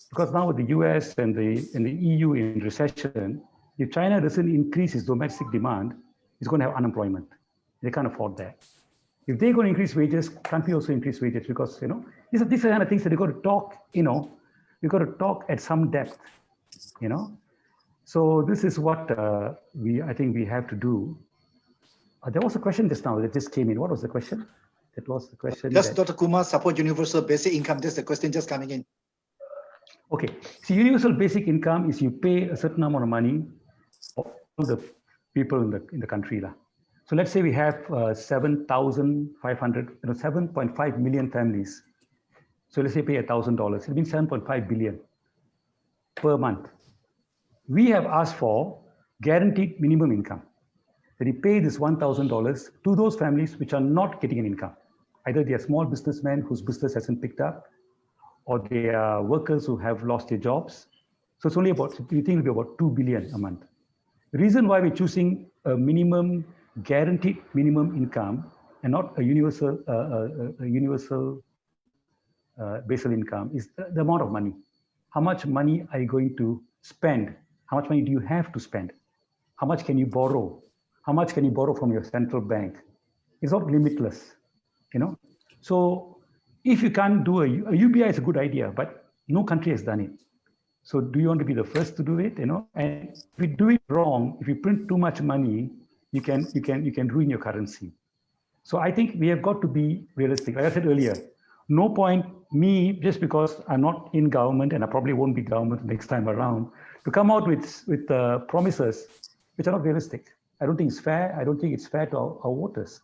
Because now with the US and the EU in recession, if China doesn't increase its domestic demand, it's going to have unemployment. They can't afford that. If they're going to increase wages, can't we also increase wages? Because these are the kind of things that they've got to talk. We've got to talk at some depth. So this is what I think we have to do. There was a question just now that just came in. What was the question? That was the question. Does Dr. Kumar support universal basic income? Just the question just coming in. Okay. So universal basic income is you pay a certain amount of money for all the people in the country. So let's say we have 7,500, 7.5 million families. So let's say pay $1,000. It means 7.5 billion per month. We have asked for guaranteed minimum income. That you pay this $1,000 to those families which are not getting an income. Either they are small businessmen whose business hasn't picked up, or they are workers who have lost their jobs. So it's only about, we think it'll be about 2 billion a month. The reason why we're choosing a minimum, guaranteed minimum income and not a universal basal income is the amount of money. How much money are you going to spend? How much money do you have to spend? How much can you borrow? How much can you borrow from your central bank? It's not limitless, So if you can't do a UBI is a good idea, but no country has done it. So do you want to be the first to do it? And if you do it wrong, if you print too much money, you can ruin your currency. So I think we have got to be realistic. Like I said earlier, no point me, just because I'm not in government and I probably won't be government next time around, to come out with promises which are not realistic. I don't think it's fair. I don't think it's fair to our voters.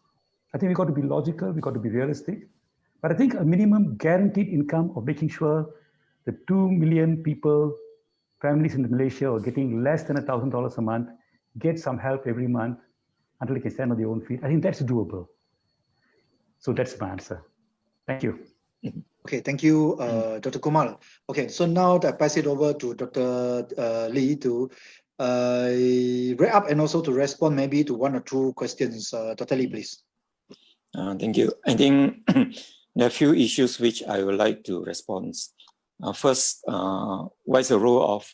I think we've got to be logical. We've got to be realistic. But I think a minimum guaranteed income of making sure the 2 million people, families in Malaysia are getting less than $1,000 a month, get some help every month until they can stand on their own feet. I think that's doable. So that's my answer. Thank you. Okay, thank you, Dr. Kumar. Okay, so now I pass it over to Dr. Lee to wrap up and also to respond maybe to one or two questions. Dr. Lee, please. Thank you. I think there are a few issues which I would like to respond. First, what is the role of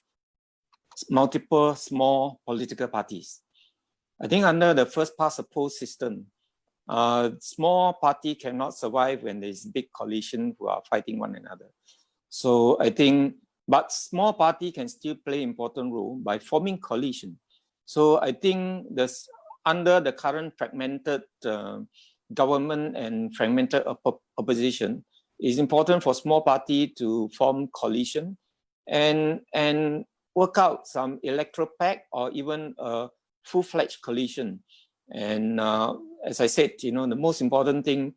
multiple small political parties? I think under the first past the post system, small party cannot survive when there's big coalition who are fighting one another. So I think, but small party can still play important role by forming coalition. So I think this under the current fragmented government and fragmented opposition, it's important for small party to form coalition and work out some electoral pact or even a full-fledged coalition. And as I said, the most important thing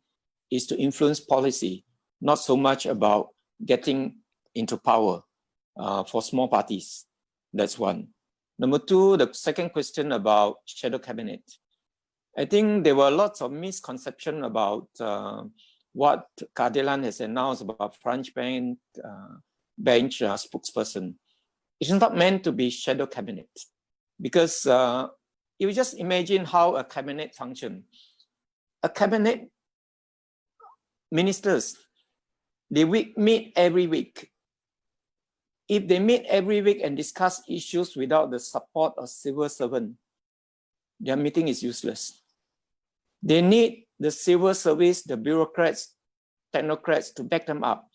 is to influence policy, not so much about getting into power for small parties. That's one. Number two, the second question about shadow cabinet. I think there were lots of misconception about what Keadilan has announced about French bench spokesperson. It's not meant to be shadow cabinet because you just imagine how a cabinet function. A cabinet ministers, they meet every week. If they meet every week and discuss issues without the support of civil servant, their meeting is useless. They need the civil service, the bureaucrats, technocrats to back them up,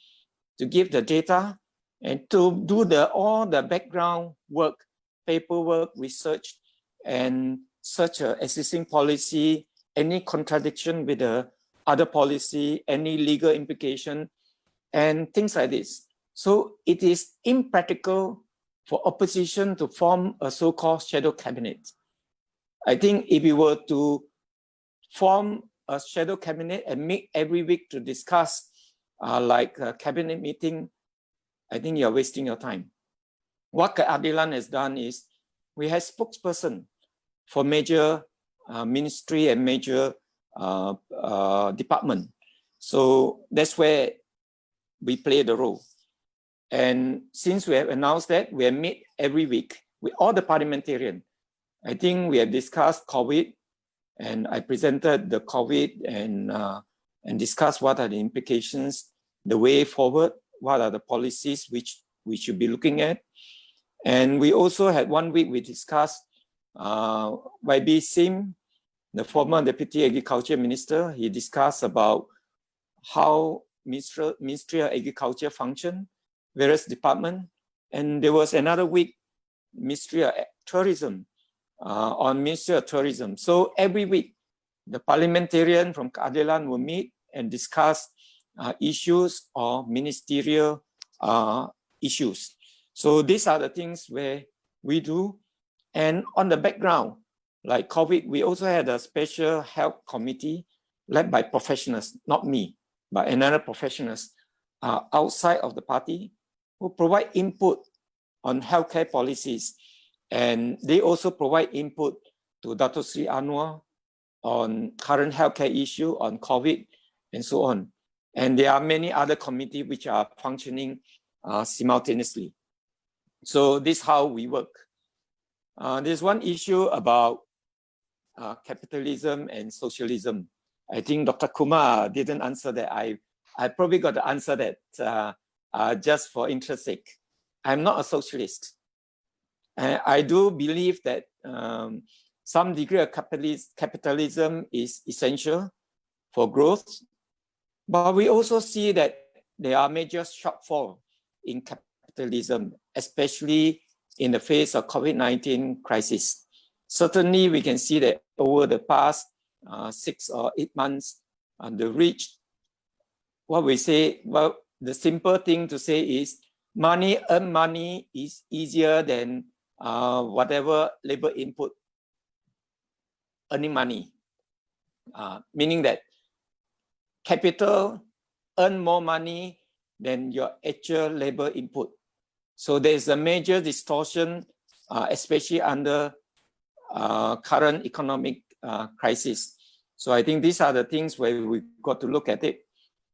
to give the data and to do all the background work, paperwork, research, and such a existing policy, any contradiction with the other policy, any legal implication, and things like this. So it is impractical for opposition to form a so-called shadow cabinet. I think if we were to form a shadow cabinet and meet every week to discuss like a cabinet meeting, I think you're wasting your time. What Keadilan has done is we have spokesperson for major ministry and major department. So that's where we play the role. And since we have announced that, we have met every week with all the parliamentarians. I think we have discussed COVID, and I presented the COVID and discussed what are the implications, the way forward, what are the policies which we should be looking at. And we also had 1 week we discussed YB Sim, the former Deputy Agriculture Minister. He discussed about how Ministry of Agriculture function, various departments. And there was another week, Ministry of Tourism, on Ministry of Tourism. So every week, the parliamentarian from Keadilan will meet and discuss issues or ministerial issues. So these are the things where we do. And on the background, like COVID, we also had a special health committee led by professionals, not me, but another professionals outside of the party who provide input on healthcare policies. And they also provide input to Dato Sri Anwar on current healthcare issue, on COVID, and so on. And there are many other committees which are functioning simultaneously. So this is how we work. There's one issue about capitalism and socialism. I think Dr. Kumar didn't answer that. I probably got to answer that just for interest sake. I'm not a socialist. I do believe that some degree of capitalism is essential for growth, but we also see that there are major shortfalls in capitalism, especially in the face of COVID-19 crisis. Certainly, we can see that over the past 6 or 8 months, the reach, what we say, well, the simple thing to say is earn money is easier than whatever labor input earning money, meaning that capital earn more money than your actual labor input. So there's a major distortion, especially under current economic crisis. So I think these are the things where we got to look at it.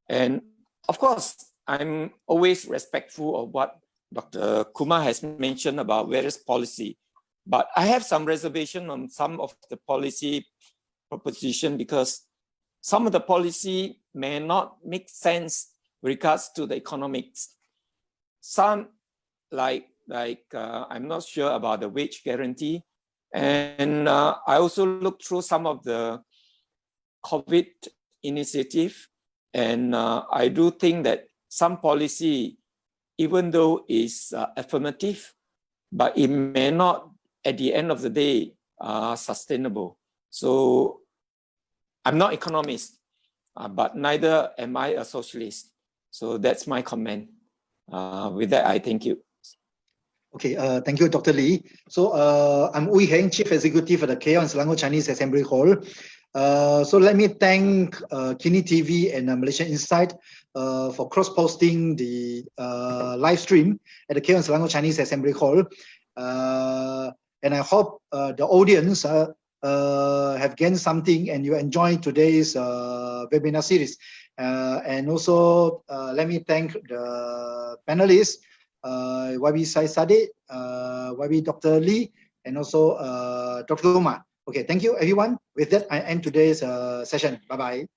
And of course, I'm always respectful of what Dr. Kumar has mentioned about various policy, but I have some reservation on some of the policy proposition because some of the policy may not make sense with regards to the economics. Some like I'm not sure about the wage guarantee. And I also looked through some of the COVID initiative, and I do think that some policy, even though is affirmative, but it may not, at the end of the day, sustainable. So I'm not economist, but neither am I a socialist. So that's my comment. With that, I thank you. Okay, thank you, Dr. Lee. So I'm Heng, Chief Executive at the KL and Selangor Chinese Assembly Hall. So let me thank Kini TV and Malaysian Insight for cross-posting the live stream at the KL and Selangor Chinese Assembly Hall. And I hope the audience have gained something and you enjoyed today's webinar series. And also, let me thank the panelists, YB Saddiq, YB Dr. Lee, and also Dr. Kumar. Okay, thank you everyone. With that, I end today's session. Bye-bye.